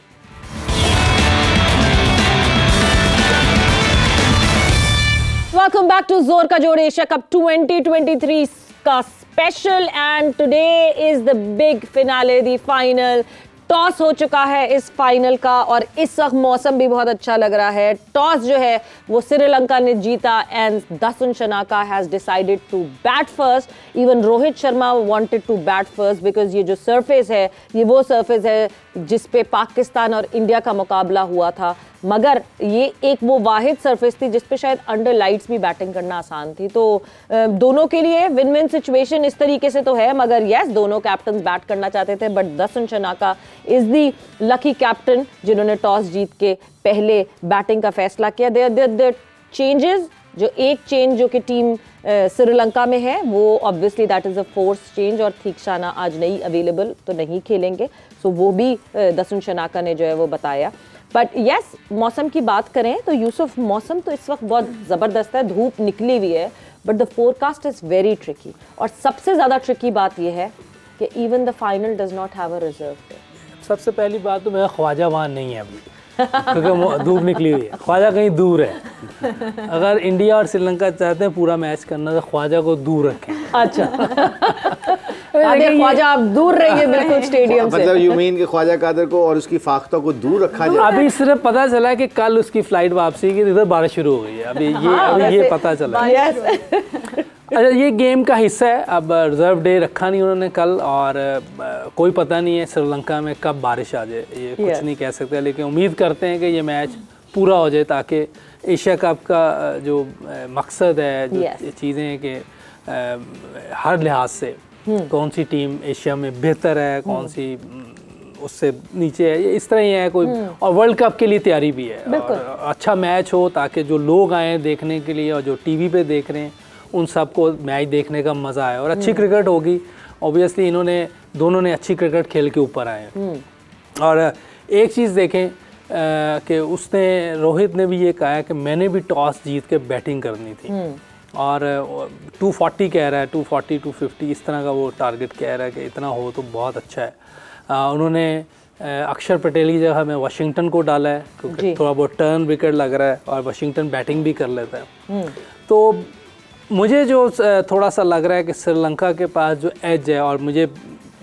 Welcome back to जोर का जोड़ एशिया कप 2023 का special, and today is the big finale, the final. Toss हो चुका है इस फाइनल का और इस वक्त मौसम भी बहुत अच्छा लग रहा है। टॉस जो है वो श्रीलंका ने जीता and Dasun Shanaka has decided to bat first. Even Rohit Sharma wanted to bat first because ये जो सरफेस है ये वो सरफेस है जिस पे पाकिस्तान और इंडिया का मुकाबला हुआ था, मगर ये एक वो वाहिद सरफेस थी जिस पे शायद अंडर लाइट्स भी बैटिंग करना आसान थी। तो दोनों के लिए विन विन सिचुएशन इस तरीके से तो है, मगर यस दोनों कैप्टन बैट करना चाहते थे, but Dasun Shanaka is the lucky captain जिन्होंने टॉस जीत के पहले बैटिंग का फैसला किया। देयर चेंजेस, जो एक चेंज जो कि टीम श्रीलंका में है वो obviously that is a force change, और थीक्षाना आज नहीं अवेलेबल तो नहीं खेलेंगे, सो वो भी दासुन शनाका ने जो है वो बताया। बट यस मौसम की बात करें तो यूसुफ, मौसम तो इस वक्त बहुत ज़बरदस्त है, धूप निकली हुई है, but the forecast is very tricky. और सबसे ज़्यादा ट्रिकी बात यह है कि even the final does not have a reserve day. सबसे पहली बात तो मेरा ख्वाजा वहाँ नहीं है अभी, क्योंकि धूप निकली हुई है, ख्वाजा कहीं दूर है। अगर इंडिया और श्रीलंका चाहते हैं पूरा मैच करना तो ख्वाजा को दूर रखें। अच्छा ख्वाजा आप दूर रहिए बिल्कुल स्टेडियम से। मतलब यू मीन कि ख्वाजा कादर को और उसकी फाख्ता को दूर रखा जाए? अभी सिर्फ पता चला है कि कल उसकी फ्लाइट वापसी की, इधर बारिश शुरू हो गई है। अभी ये पता चला है। अच्छा, ये गेम का हिस्सा है। अब रिजर्व डे रखा नहीं उन्होंने कल, और कोई पता नहीं है श्रीलंका में कब बारिश आ जाए, ये कुछ नहीं कह सकते, लेकिन उम्मीद करते हैं कि ये मैच पूरा हो जाए ताकि एशिया कप का जो मकसद है, जो चीज़ें हैं कि हर लिहाज से कौन सी टीम एशिया में बेहतर है, कौन सी उससे नीचे है, ये इस तरह ही है कोई, और वर्ल्ड कप के लिए तैयारी भी है, और अच्छा मैच हो ताकि जो लोग आए देखने के लिए और जो टीवी पे देख रहे हैं उन सबको मैच देखने का मज़ा आए और अच्छी क्रिकेट होगी। ऑब्वियसली इन्होंने दोनों ने अच्छी क्रिकेट खेल के ऊपर आए हैं। और एक चीज़ देखें कि उसने, रोहित ने भी ये कहा है कि मैंने भी टॉस जीत के बैटिंग करनी थी, और 240 कह रहा है, 240 250 इस तरह का वो टारगेट कह रहा है कि इतना हो तो बहुत अच्छा है। उन्होंने अक्षर पटेल की जगह में वाशिंगटन को डाला है क्योंकि थोड़ा बहुत टर्न विकेट लग रहा है और वाशिंगटन बैटिंग भी कर लेता है। तो मुझे जो थोड़ा सा लग रहा है कि श्रीलंका के पास जो एज है, और मुझे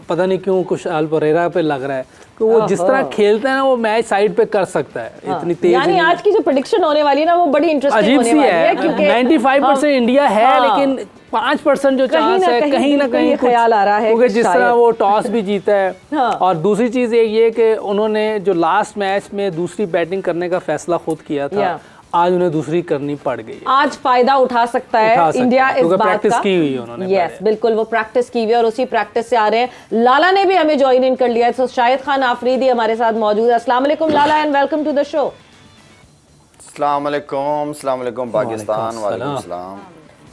पता नहीं क्यों कुशाल परेरा पे लग रहा है कि वो जिस तरह खेलते हैं ना वो मैच साइड पे कर सकता है। इतनी तेज, यानी आज की जो प्रेडिक्शन होने वाली है ना वो बड़ी इंटरेस्टिंग होने वाली है, क्योंकि 95% इंडिया है, लेकिन 5% जो चांस है कहीं ना कहीं ख्याल आ रहा है क्योंकि जिस तरह वो टॉस भी जीता है। और दूसरी चीज़ एक ये कि उन्होंने जो लास्ट मैच में दूसरी बैटिंग करने का फैसला खुद किया था, आज उन्हें दूसरी करनी पड़ गई। आज फायदा उठा सकता है इंडिया इस बात का। प्रैक्टिस की हुई है उन्होंने। यस बिल्कुल, वो प्रैक्टिस की हुई है और उसी प्रैक्टिस से आ रहे हैं। लाला ने भी हमें ज्वाइन इन कर लिया है, तो शाहिद खान आफरीदी हमारे साथ मौजूद है। अस्सलाम वालेकुम Lala and welcome to the show. अस्सलाम वालेकुम पाकिस्तान। वालेकुम सलाम।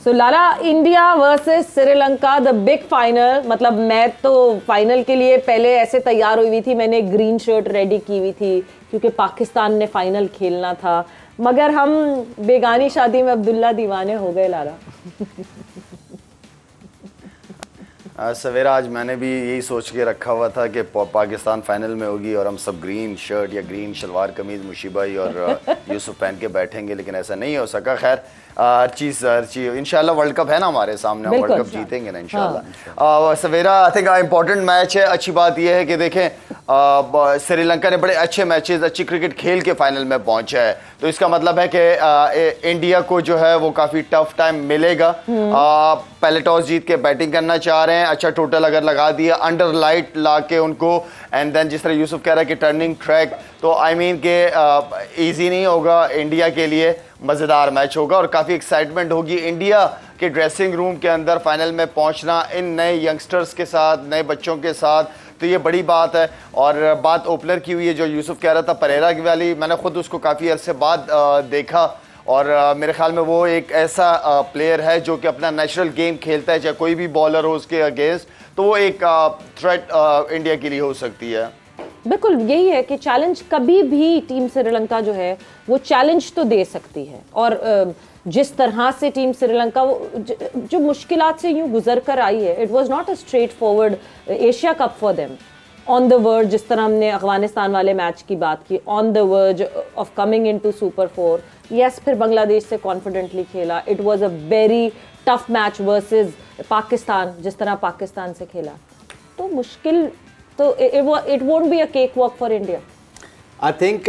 So Lala, India versus Sri Lanka the big final. मतलब मैं तो फाइनल के लिए पहले ऐसे तैयार हुई थी, मैंने ग्रीन शर्ट रेडी की हुई थी क्योंकि पाकिस्तान ने फाइनल खेलना था, मगर हम बेगानी शादी में अब्दुल्ला दीवाने हो गए लाला। सवेरा आज मैंने भी यही सोच के रखा हुआ था कि पाकिस्तान फाइनल में होगी और हम सब ग्रीन शर्ट या ग्रीन शलवार कमीज मुशीबाई और यूसुफ पहन के बैठेंगे, लेकिन ऐसा नहीं हो सका। खैर हर चीज़ इंशाल्लाह वर्ल्ड कप है ना हमारे सामने, वर्ल्ड कप जीतेंगे ना इंशाल्लाह। सवेरा आई थिंक इंपॉर्टेंट मैच है। अच्छी बात यह है कि देखें श्रीलंका ने बड़े अच्छे मैचेस, अच्छी क्रिकेट खेल के फाइनल में पहुंचा है, तो इसका मतलब है कि इंडिया को जो है वो काफ़ी टफ टाइम मिलेगा। पहले टॉस जीत के बैटिंग करना चाह रहे हैं, अच्छा टोटल अगर लगा दिया अंडर लाइट ला के उनको, एंड देन जिस तरह यूसुफ कह रहा है कि टर्निंग ट्रैक, तो आई मीन के ईजी नहीं होगा इंडिया के लिए, मज़ेदार मैच होगा और काफ़ी एक्साइटमेंट होगी। इंडिया के ड्रेसिंग रूम के अंदर फाइनल में पहुंचना इन नए यंगस्टर्स के साथ, नए बच्चों के साथ, तो ये बड़ी बात है। और बात ओपनर की हुई है जो यूसुफ कह रहा था परेरा की वाली, मैंने खुद उसको काफ़ी अरसे बाद देखा और मेरे ख्याल में वो एक ऐसा प्लेयर है जो कि अपना नेचुरल गेम खेलता है, चाहे कोई भी बॉलर हो उसके अगेंस्ट, तो वो एक थ्रेट इंडिया के लिए हो सकती है। बिल्कुल यही है कि चैलेंज कभी भी टीम श्रीलंका जो है वो चैलेंज तो दे सकती है, और जिस तरह से टीम श्रीलंका जो मुश्किलात से यूं गुजर कर आई है, it was not a straight forward Asia cup for them, on the verge, जिस तरह हमने अफगानिस्तान वाले मैच की बात की, on the verge of coming into super 4। Yes, फिर बांग्लादेश से कॉन्फिडेंटली खेला, it was a very tough match versus Pakistan, जिस तरह पाकिस्तान से खेला, तो मुश्किल, तो it won't be a cake walk for India. I think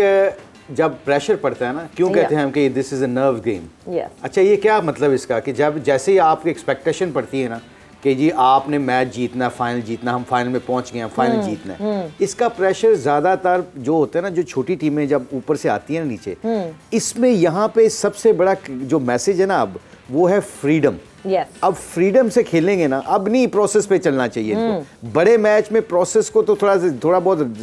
जब प्रेशर पड़ता है ना, क्यों कहते हैं हम कि this is a nerve game. अच्छा, ये क्या मतलब इसका कि जब जैसे ही आपकी एक्सपेक्टेशन पड़ती है ना कि जी आपने मैच जीतना, फाइनल जीतना, हम फाइनल में पहुंच गए हैं, फाइनल जीतना है, इसका प्रेशर ज़्यादातर जो होता है ना, जो छोटी टीमें जब ऊपर से आती हैं नीचे, इसमें यहाँ पे सबसे बड़ा जो मैसेज है ना अब, वो है फ्रीडम। अब फ्रीडम से खेलेंगे ना, अब नहीं प्रोसेस पे चलना चाहिए इनको। बड़े मैच में प्रोसेस को तो थोड़ा बहुत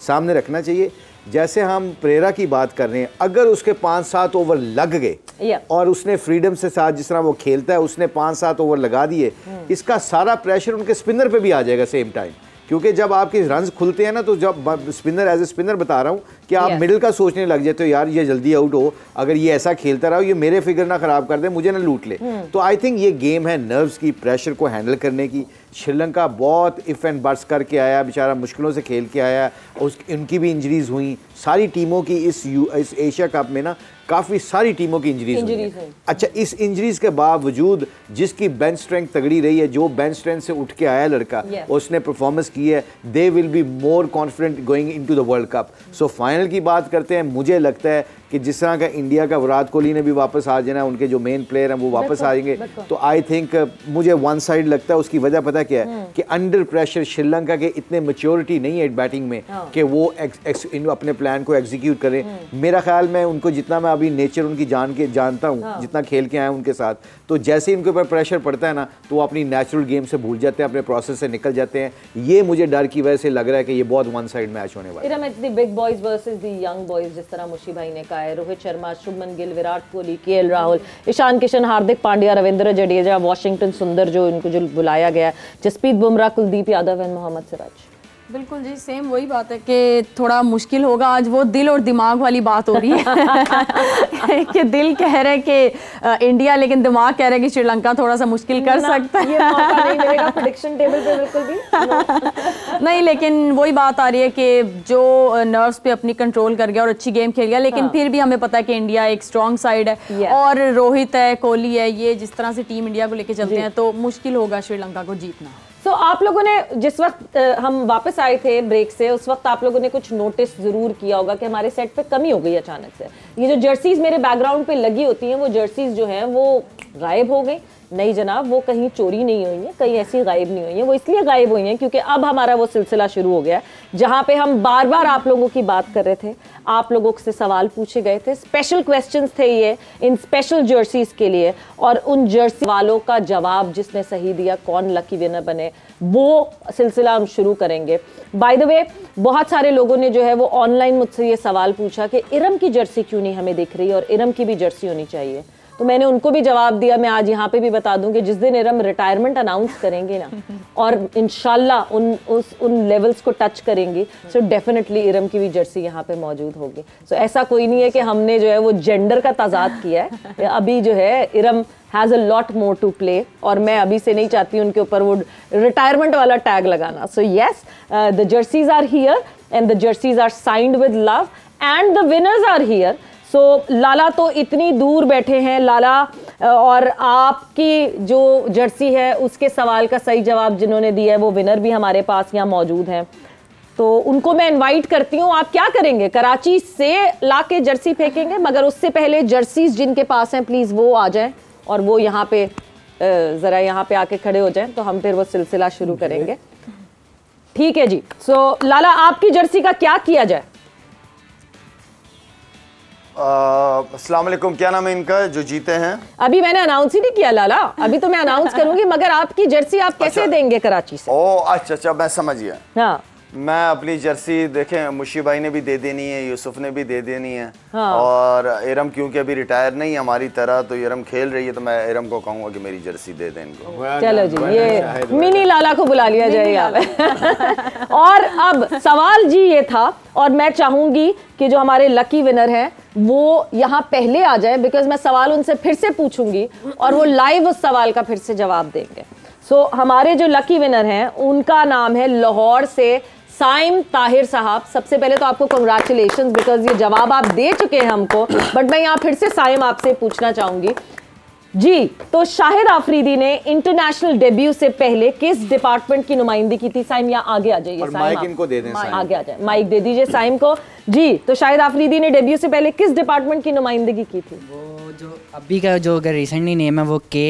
सामने रखना चाहिए। जैसे हम परेरा की बात कर रहे हैं, अगर उसके 5-7 ओवर लग गए और उसने फ्रीडम से साथ, जिस तरह वो खेलता है, उसने 5-7 ओवर लगा दिए, इसका सारा प्रेशर उनके स्पिनर पे भी आ जाएगा सेम टाइम क्योंकि जब आपके रन्स खुलते हैं ना, तो जब स्पिनर एज ए स्पिनर बता रहा हूँ कि आप मिडिल का सोचने लग जाते हो, यार ये जल्दी आउट हो, अगर ये ऐसा खेलता रहा, ये मेरे फिगर ना खराब कर दे, मुझे ना लूट ले। तो आई थिंक ये गेम है नर्व्स की, प्रेशर को हैंडल करने की। श्रीलंका बहुत इफ एंड बट्स करके आया, बेचारा मुश्किलों से खेल के आया, उनकी भी इंजरीज हुई। सारी टीमों की इस एशिया कप में ना काफ़ी सारी टीमों की इंजरीज हुई। अच्छा, इस इंजरीज के बावजूद जिसकी बेंच स्ट्रेंथ तगड़ी रही है, जो बेंच स्ट्रेंथ से उठ के आया लड़का, उसने परफॉर्मेंस की है, they will be more confident going into the world cup. So final की बात करते हैं, मुझे लगता है कि जिस तरह का इंडिया का विराट कोहली ने भी वापस आ जाना, उनके जो मेन प्लेयर हैं वो वापस आ जाएंगे, तो आई थिंक मुझे वन साइड लगता है। उसकी वजह पता क्या है कि अंडर प्रेशर श्रीलंका के इतने मैच्योरिटी नहीं है बैटिंग में कि वो अपने प्लान को एग्जीक्यूट करें। मेरा ख्याल में उनको, जितना मैं अभी नेचर उनकी जानता हूँ, जितना खेल के आया हूँ उनके साथ, तो जैसे ही उनके ऊपर प्रेशर पड़ता है ना, तो वो अपनी नेचुरल गेम से भूल जाते हैं, अपने प्रोसेस से निकल जाते हैं। ये मुझे डर की वजह से लग रहा है कि ये बहुत वन साइड मैच होने वाला है। Big boys versus the young boys, जिस तरह मुशी भाई ने कहा है, रोहित शर्मा, शुभमन गिल, विराट कोहली, केएल राहुल, ईशान किशन, हार्दिक पांड्या, रविंद्र जडेजा, वॉशिंगटन सुंदर जो इनको जो बुलाया गया, जसप्रीत बुमराह, कुलदीप यादव एंड मोहम्मद सिराज। बिल्कुल जी, सेम वही बात है कि थोड़ा मुश्किल होगा। आज वो दिल और दिमाग वाली बात हो रही है कि दिल कह रहा है कि इंडिया, लेकिन दिमाग कह रहा है कि श्रीलंका थोड़ा सा मुश्किल कर सकता है। ये मौका नहीं मिलेगा प्रेडिक्शन टेबल पे बिल्कुल भी नहीं, लेकिन वही बात आ रही है कि जो नर्व्स पे अपनी कंट्रोल कर गया और अच्छी गेम खेल गया, लेकिन फिर भी हमें पता है कि इंडिया एक स्ट्रॉन्ग साइड है और रोहित है, कोहली है, ये जिस तरह से टीम इंडिया को लेके चलते हैं, तो मुश्किल होगा श्रीलंका को जीतना। तो आप लोगों ने जिस वक्त हम वापस आए थे ब्रेक से, उस वक्त आप लोगों ने कुछ नोटिस जरूर किया होगा कि हमारे सेट पे कमी हो गई अचानक से। ये जो जर्सीज मेरे बैकग्राउंड पे लगी होती हैं, वो जर्सीज जो हैं वो गायब हो गई। नहीं जनाब, वो कहीं चोरी नहीं हुई है, कहीं ऐसी गायब नहीं हुई है, वो इसलिए गायब हुई हैं क्योंकि अब हमारा वो सिलसिला शुरू हो गया है जहाँ पे हम बार बार आप लोगों की बात कर रहे थे, आप लोगों से सवाल पूछे गए थे, स्पेशल क्वेश्चंस थे ये इन स्पेशल जर्सीज के लिए, और उन जर्सी वालों का जवाब जिसने सही दिया, कौन लकी विनर बने, वो सिलसिला हम शुरू करेंगे। बाय द वे, बहुत सारे लोगों ने जो है वो ऑनलाइन मुझसे ये सवाल पूछा कि इरम की जर्सी क्यों नहीं हमें दिख रही और इरम की भी जर्सी होनी चाहिए। तो मैंने उनको भी जवाब दिया, मैं आज यहाँ पे भी बता दूं कि जिस दिन इरम रिटायरमेंट अनाउंस करेंगे ना और इंशाल्लाह उन लेवल्स को टच करेंगी, सो डेफिनेटली इरम की भी जर्सी यहाँ पे मौजूद होगी। सो ऐसा कोई नहीं है कि हमने जो है वो जेंडर का तजाद किया है, अभी जो है Iram has a lot more to play, और मैं अभी से नहीं चाहती उनके ऊपर वो रिटायरमेंट वाला टैग लगाना। So yes, the jerseys are here and the jerseys are signed with love and the winners are here. So Lala तो इतनी दूर बैठे हैं, लाला, और आपकी जो जर्सी है उसके सवाल का सही जवाब जिन्होंने दिया है वो विनर भी हमारे पास यहाँ मौजूद हैं, तो उनको मैं इनवाइट करती हूँ। आप क्या करेंगे, कराची से ला के जर्सी फेंकेंगे, मगर उससे पहले जर्सीज जिनके पास हैं प्लीज़ वो आ जाएं और वो यहाँ पे ज़रा यहाँ पे आके खड़े हो जाएं, तो हम फिर वो सिलसिला शुरू करेंगे। ठीक है जी। सो लाला, आपकी जर्सी का क्या किया जाए? अस्सलाम वालेकुम, क्या नाम है इनका जो जीते हैं? अभी मैंने अनाउंस ही नहीं किया लाला, अभी तो मैं अनाउंस करूंगी, मगर आपकी जर्सी आप कैसे देंगे कराची से? ओ अच्छा, मैं समझ गया। हाँ, मैं अपनी जर्सी, देखें, मुशी भाई ने भी दे देनी है, यूसुफ ने भी दे देनी है, हाँ। और इरम क्योंकि अभी रिटायर नहीं है हमारी तरह, तो इरम खेल रही है, तो मैं इरम को कहूँगा कि मेरी जर्सी दे दें इनको। चलो जी, ये मिनी लाला को बुला लिया जाएगा। और अब सवाल जी ये था, और मैं चाहूंगी कि जो हमारे लकी विनर हैं वो यहाँ पहले आ जाए, बिकॉज मैं सवाल उनसे फिर से पूछूंगी और वो लाइव उस सवाल का फिर से जवाब देंगे। सो हमारे जो लकी विनर हैं उनका नाम है लाहौर से साइम ताहिर साहब। सबसे पहले तो आपको कंग्रेचुलेशंस, बिकॉज ये जवाब आप दे चुके हैं हमको, बट मैं यहाँ फिर से साइम आपसे पूछना चाहूंगी जी। तो शाहिद आफरीदी ने इंटरनेशनल डेब्यू से पहले किस डिपार्टमेंट की नुमाइंदगी की थी? साइम यहाँ आगे आ जाइए, माइक इनको दे दें, आगे आ जाए, माइक दे दीजिए साइम को जी। तो शाहिद आफरीदी ने डेब्यू से पहले किस डिपार्टमेंट की नुमाइंदगी की थी? वो जो अभी का जो अगर रिसेंटली नेम है वो के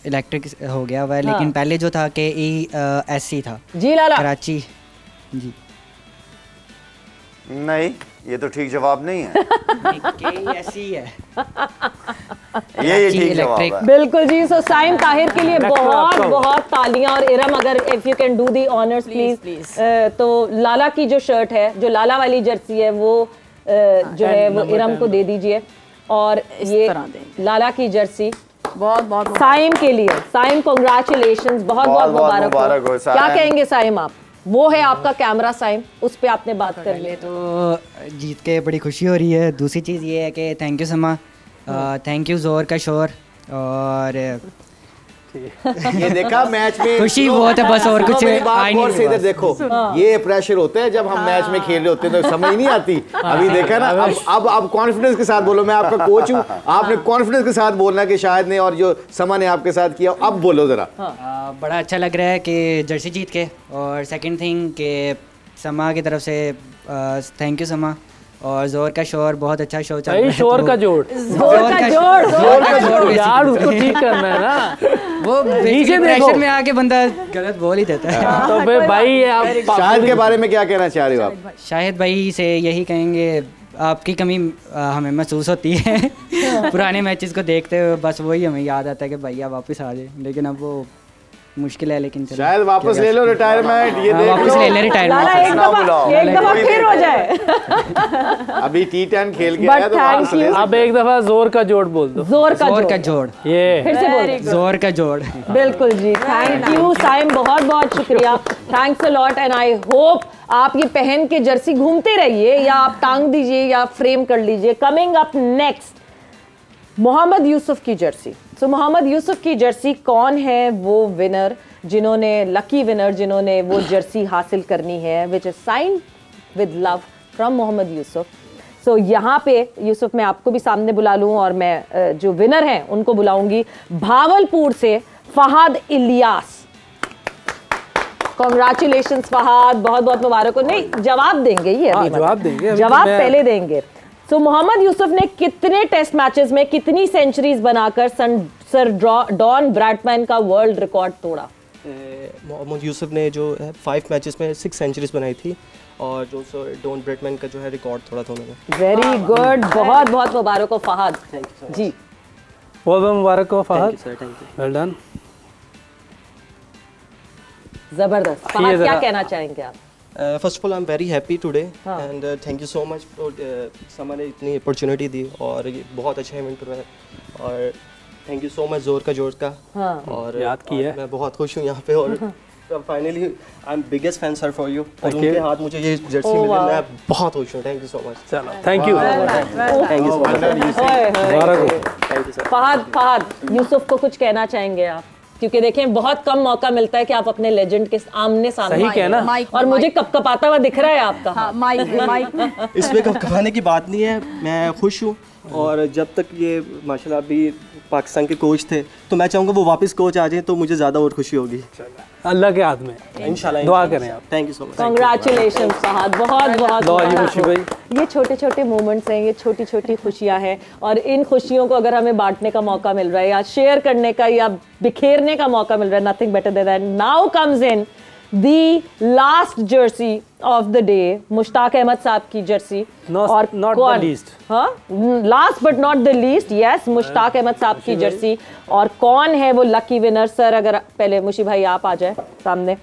इलेक्ट्रिक हो गया हुआ है, लेकिन पहले जो था KESC था जी लाला, कराची जी। नहीं, ये तो ठीक जवाब नहीं है। KESC है ये ठीक जवाब है। बिल्कुल जी। सो साइम ताहिर के लिए बहुत बहुत तालियां, और इरम अगर if you can do the honours please. तो लाला की जो शर्ट है, जो लाला वाली जर्सी है, वो जो है वो इरम को दे दीजिए, और ये लाला की जर्सी बहुत बहुत साइम के लिए। साइम कांग्रेचुलेशंस, बहुत बहुत मुबारक हो। क्या कहेंगे साइम आप? वो है आपका कैमरा साइम, उस पे आपने बात कर ली। तो जीत के बड़ी खुशी हो रही है। दूसरी चीज़ ये है कि थैंक यू समा, थैंक यू जोर का शोर, और ये देखा मैच में खुशी बहुत है बस, और कुछ आई नहीं। से इधर देखो, ये प्रेशर होता है जब हम मैच में खेल रहे होते हैं तो समझ नहीं आती। अभी देखा ना, अब आप कॉन्फिडेंस के साथ बोलो, मैं आपका कोच हूँ, आपने कॉन्फिडेंस के साथ बोलना कि शायद ने और जो समा ने आपके साथ किया, अब बोलो जरा। बड़ा अच्छा लग रहा है कि जर्सी जीत के, और सेकंड थिंग कि समा की तरफ से थैंक यू समा, और जोर का शोर बहुत अच्छा शो चल रहा है। शोर का जोड़, जोर का जोड़ यार उसको ठीक करना है ना, वो नीचे प्रेशर में आके बंदा गलत बोल ही देता है। तो भाई आप शाहिद के बारे में क्या कहना चाह रहे हो आप? शाहिद भाई से यही कहेंगे, आपकी कमी हमें महसूस होती है पुराने मैचेस को देखते हुए, बस वही हमें याद आता है कि भैया वापस आ जाए, लेकिन अब वो मुश्किल है। लेकिन शायद वापस ले लो रिटायरमेंट, ये देख वापस ले ले रिटायरमेंट, एक दफा फिर हो जाए। अभी T10 खेल के आया तो वापस ले। अब एक दफा जोर का जोड़ बोल दो, जोर का जोड़, ये फिर से बोल, जोर का जोड़। बिल्कुल जी, थैंक यू साइम, बहुत बहुत शुक्रिया, thanks a lot, and I hope आप ये पहन के जर्सी घूमते रहिए, या आप टांग दीजिए या फ्रेम कर लीजिए। Coming up next, Mohammad Yusuf की जर्सी। सो मोहम्मद यूसुफ की जर्सी कौन है वो विनर, जिन्होंने लकी विनर जिन्होंने वो जर्सी हासिल करनी है, which is signed with love from Mohammad Yusuf. So यहाँ पे यूसुफ मैं आपको भी सामने बुला लूँ, और मैं जो विनर हैं उनको बुलाऊंगी। भावलपुर से फहाद इलियास, कॉन्ग्रेचुलेशंस फहाद, बहुत बहुत मुबारक हो। नहीं, जवाब देंगे ये अभी, जवाब देंगे, जवाब पहले देंगे। सो मोहम्मद यूसुफ ने कितने टेस्ट मैचेस में कितनी सेंचुरीज बनाकर सर डॉन ब्रैडमैन का वर्ल्ड रिकॉर्ड तोड़ा? मोहम्मद यूसुफ ने जो है 5 मैचेस में 6 सेंचुरीज बनाई थी, और जो सर डॉन ब्रैडमैन का जो है रिकॉर्ड तोड़ा था उन्होंने। वेरी गुड, बहुत बहुत मुबारक हो फहाद जी, बहुत बहुत मुबारक हो Fahad, thank you. Well done, जबरदस्त। फहाद क्या कहना चाहेंगे आप? First of all I am very happy today, and thank you so much for Samaa ने इतनी अपॉर्चुनिटी दी, और ये बहुत अच्छा इवेंट हुआ है, और थैंक यू सो मच जोर का जोर का। और याद किया, मैं बहुत खुश हूँ यहाँ पे, और finally I am biggest fan sir for you, और उनके हाथ मुझे ये जर्सी मिली, मैं बहुत खुश हूँ। Thank you so much. चलो thank you, thank you so much. Thank you sir. Fahad Yusuf को कुछ कहना चाहेंगे आप? क्योंकि देखें बहुत कम मौका मिलता है कि आप अपने लेजेंड के आमने सामने, सही कहना, और मुझे कपकपाता हुआ दिख रहा है आपका। हाँ, माइक इसमें कपकपाने की बात नहीं है, मैं खुश हूँ, और जब तक ये माशाल्लाह अभी पाकिस्तान के कोच थे, तो मैं चाहूँगा वो वापस कोच आ जाए तो मुझे ज़्यादा और खुशी होगी। अल्लाह के हाथ में, इंशाल्लाह दुआ करें आप। Thank you so much. Congratulations Fahad, बहुत बहुत खुशी भाई। ये छोटे छोटे मोमेंट्स हैं, ये छोटी छोटी खुशियां हैं, और इन खुशियों को अगर हमें बांटने का मौका मिल रहा है, या शेयर करने का, या बिखेरने का मौका मिल रहा है, nothing better than that. Now comes in the last jersey of the day, Mushtaq Ahmed साहब की जर्सी, और not the least, हाँ, last but not the least, yes, Mushtaq Ahmed साहब की जर्सी। और कौन है वो लकी विनर? सर अगर पहले मुशी भाई आप आ जाए सामने।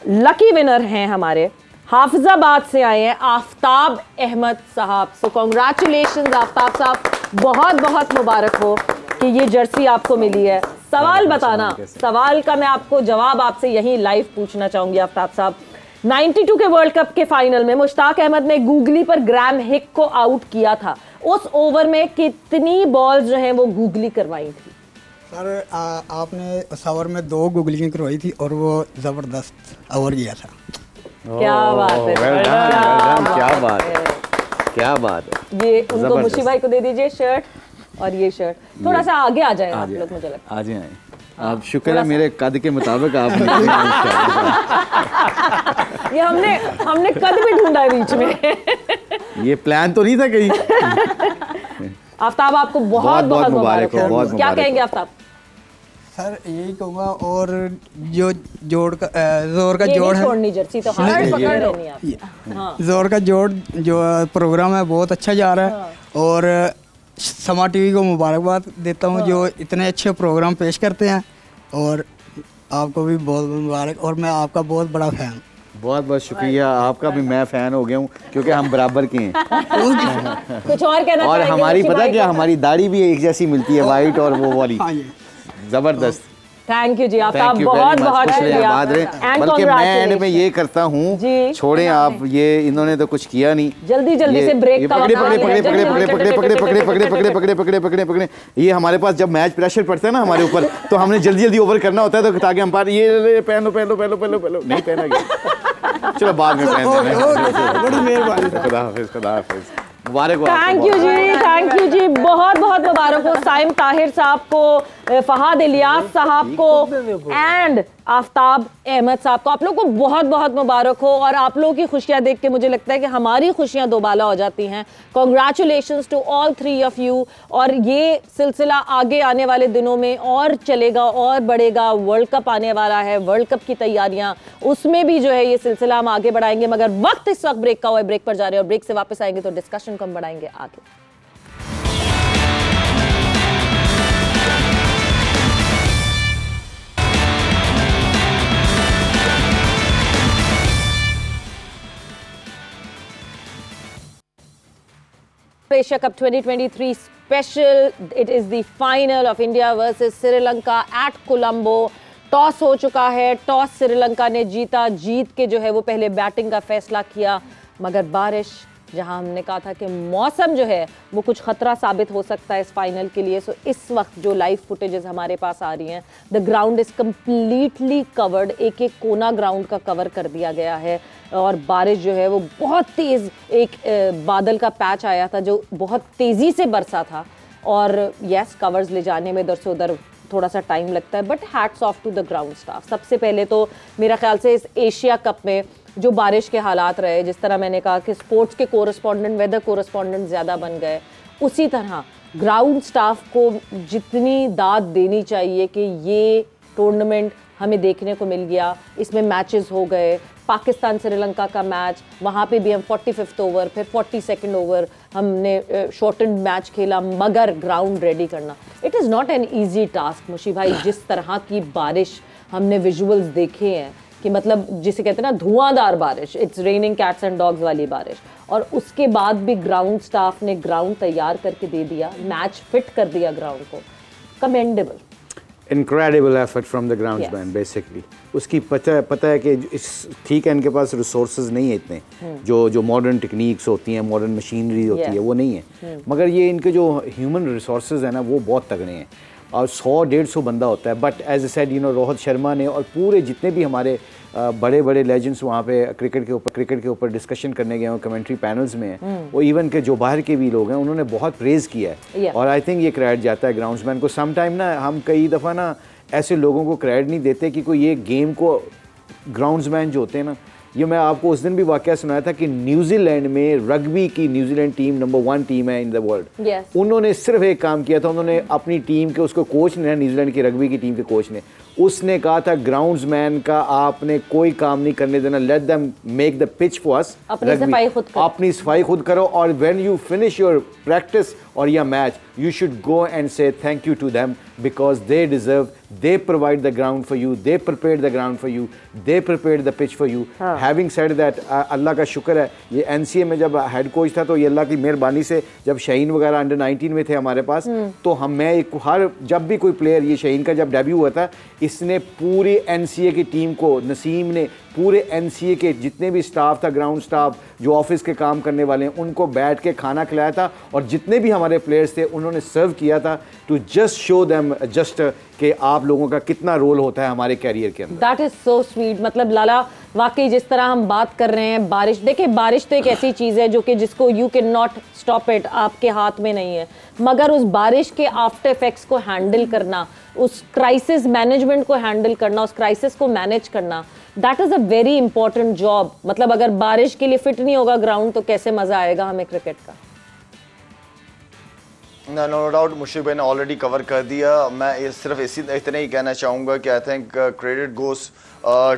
लकी विनर हैं हमारे हाफिजाबाद से आए हैं आफ्ताब अहमद साहब। सो कॉन्ग्रेचुलेशंस आफ्ताब साहब, बहुत बहुत मुबारक हो कि ये जर्सी आपको मिली है। सवाल बताना, सवाल का मैं आपको जवाब आपसे यही लाइव पूछना चाहूंगी आफ्ताब साहब। 92 के वर्ल्ड कप के फाइनल में मुश्ताक अहमद ने गूगली पर ग्राम हिक को आउट किया था। उस ओवर में कितनी बॉल्स जो हैं वो गूगली करवाई थी? सर आपने उस ओवर में 2 गूगलियाँ करवाई थी, और वो ज़बरदस्त ओवर गया था। क्या बात है, क्या बात है, क्या बात है। ये उनको मुशी भाई को दे दीजिए शर्ट, और ये शर्ट थोड़ा सा आगे आ जाए आप लोग, मुझे लगता है। आ जाए आप, शुक्र है मेरे कद के मुताबिक आपने ये हमने कद भी ढूंढा है बीच में। ये प्लान तो नहीं था कहीं। आफ्ताब आपको बहुत बहुत मुबारक हो। बहुत क्या कहेंगे आफ्ताब? सर यही कहूँगा, और जो जोड़ का जोर का जोड़ है, छोड़नी जर्सी तो हाथ पकड़ लेनी आप। हाँ, जोर का जोड़ जो प्रोग्राम है बहुत अच्छा जा रहा है, और समा टीवी को मुबारकबाद देता हूँ जो इतने अच्छे प्रोग्राम पेश करते हैं, और आपको भी बहुत बहुत मुबारक, और मैं आपका बहुत बड़ा फ़ैन। बहुत बहुत शुक्रिया, आपका भी मैं फ़ैन हो गया हूँ, क्योंकि हम बराबर के हैं। कुछ और कहना और चाहेंगे? हमारी पता क्या, हमारी दाढ़ी भी एक जैसी मिलती है, वाइट और वो वाली, ज़बरदस्त। थैंक यू जी आफ्ताब, बहुत बहुत शुक्रिया। बल्कि मैं एंड में ये करता हूँ, छोड़ें आप, ये इन्होंने तो कुछ किया नहीं, जल्दी जल्दी से ब्रेक का पकड़े पकड़े पकड़े पकड़े पकड़े पकड़े पकड़े पकड़े पकड़े पकड़े पकड़े पकड़े पकड़े पकड़े। ये हमारे पास जब मैच प्रेशर पड़ता है ना हमारे ऊपर, तो हमने जल्दी जल्दी ओवर करना होता है, तो ताकि अंपायर ये पहन लो पहन लो पहन लो पहन लो पहन लो, नहीं पहना गया, चलो बाद में पहन देना। बड़ी मेहरबानी, खुदा हाफिज, खुदा हाफिज, मुबारक हो। थैंक यू जी, थैंक यू जी, बहुत बहुत मुबारक हो साइम ताहिर साहब को, फहाद इलियास साहब को एंड आफ्ताब अहमद साहब को। आप लोग को बहुत बहुत मुबारक हो, और आप लोगों की खुशियां देख के मुझे लगता है कि हमारी खुशियां दोबाला हो जाती हैं। Congratulations to all 3 of you, और ये सिलसिला आगे आने वाले दिनों में और चलेगा और बढ़ेगा। वर्ल्ड कप आने वाला है, वर्ल्ड कप की तैयारियां, उसमें भी जो है ये सिलसिला हम आगे बढ़ाएंगे, मगर वक्त इस वक्त ब्रेक का हुआ है, ब्रेक पर जा रहे हैं, और ब्रेक से वापस आएंगे तो डिस्कशन को हम बढ़ाएंगे आगे। Asia Cup 2023 special. It is the final of India versus Sri at Colombo. Toss हो चुका है, टॉस श्रीलंका ने जीता, जीत के जो है वो पहले बैटिंग का फैसला किया, मगर बारिश, जहां हमने कहा था कि मौसम जो है वो कुछ खतरा साबित हो सकता है इस फाइनल के लिए। सो इस वक्त जो लाइव फुटेजेस हमारे पास आ रही हैं, the ground is completely covered, एक एक कोना ग्राउंड का कवर कर दिया गया है, और बारिश जो है वो बहुत तेज़, एक बादल का पैच आया था जो बहुत तेज़ी से बरसा था, और यस कवर्स ले जाने में इधर से उधर थोड़ा सा टाइम लगता है, but hats off to the ground staff. सबसे पहले तो मेरा ख्याल से इस एशिया कप में जो बारिश के हालात रहे, जिस तरह मैंने कहा कि स्पोर्ट्स के कोरस्पॉन्डेंट वेदर कोरस्पॉन्डेंट ज़्यादा बन गए, उसी तरह ग्राउंड स्टाफ को जितनी दाद देनी चाहिए कि ये टूर्नामेंट हमें देखने को मिल गया, इसमें मैचेस हो गए। पाकिस्तान श्रीलंका का मैच, वहाँ पे भी हम 45th ओवर, फिर 42nd ओवर हमने शॉर्टेंड मैच खेला, मगर ग्राउंड रेडी करना it is not an easy task. Mushi भाई, जिस तरह की बारिश हमने विजुअल्स देखे हैं कि मतलब जिसे कहते हैं ना धुआंधार बारिश, it's raining cats and dogs वाली बारिश, और उसके बाद भी ग्राउंड स्टाफ ने ग्राउंड तैयार करके दे दिया, मैच फिट कर दिया ग्राउंड को, commendable. Incredible effort from the groundsman basically. उसकी पता है कि इस ठीक है, इनके पास रिसोर्सेज नहीं है इतने, जो मॉडर्न टेक्निक्स होती हैं, मॉडर्न मशीनरी होती है, वो नहीं है, मगर ये इनके जो ह्यूमन रिसोर्सेज हैं ना वो बहुत तगड़े हैं, और 100-150 बंदा होता है। But as I said you know, Rohit Sharma ने और पूरे जितने भी हमारे बड़े बड़े लेजेंड्स वहाँ पे क्रिकेट के ऊपर डिस्कशन करने गए हैं, कमेंट्री पैनल्स में हैं, वो इवन के जो बाहर के भी लोग हैं उन्होंने बहुत प्रेज़ किया है, और आई थिंक ये क्रेडिट जाता है ग्राउंड्समैन को। सम टाइम ना हम कई दफ़ा ना ऐसे लोगों को क्रेडिट नहीं देते कि कोई ये गेम को, ग्राउंड्समैन जो होते हैं ना, ये मैं आपको उस दिन भी वाकया सुनाया था कि न्यूजीलैंड में रग्बी की न्यूजीलैंड टीम नंबर 1 टीम है इन द वर्ल्ड, उन्होंने सिर्फ एक काम किया था, उन्होंने अपनी टीम के, उसको कोच ने, न्यूजीलैंड की रग्बी की टीम के कोच ने, उसने कहा था ग्राउंड्समैन का आपने कोई काम नहीं करने देना, let them make the pitch for us, अपनी सफाई खुद करो, और when you finish your practice और या match, you should go and say thank you to them because they deserve, they provide the ground for you, they prepared the ground for you, they prepared the pitch for you. Having said that, अल्लाह का शुक्र है, ये NCA में जब head coach था तो ये अल्लाह की मेहरबानी से जब शाहीन वगैरह अंडर 19 में थे हमारे पास, तो जब भी कोई प्लेयर, ये शाहीन का जब डेब्यू हुआ था, इसने पूरी NCA की टीम को, नसीम ने पूरे NCA के जितने भी स्टाफ था, ग्राउंड स्टाफ जो ऑफिस के काम करने वाले हैं, उनको बैठ के खाना खिलाया था, और जितने भी हमारे प्लेयर्स थे उन्होंने सर्व किया था, to just show them just कि आप लोगों का कितना रोल होता है हमारे कैरियर के अंदर। That is so sweet. मतलब लाला, वाकई जिस तरह हम बात कर रहे हैं बारिश, देखिए बारिश तो एक ऐसी चीज़ है जो कि जिसको you can not stop it, आपके हाथ में नहीं है, मगर उस बारिश के आफ्टर इफेक्ट्स को हैंडल करना, उस क्राइसिस मैनेजमेंट को हैंडल करना, उस क्राइसिस को मैनेज करना, that is a very important job. मतलब अगर बारिश के लिए फिट नहीं होगा ग्राउंड तो कैसे मज़ा आएगा हमें क्रिकेट का। नो डाउट मुशीब भाई ने ऑलरेडी कवर कर दिया। मैं सिर्फ इतना ही कहना चाहूँगा कि I think credit goes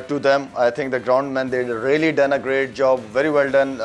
to them. I think the groundman they really done a great job, very well done.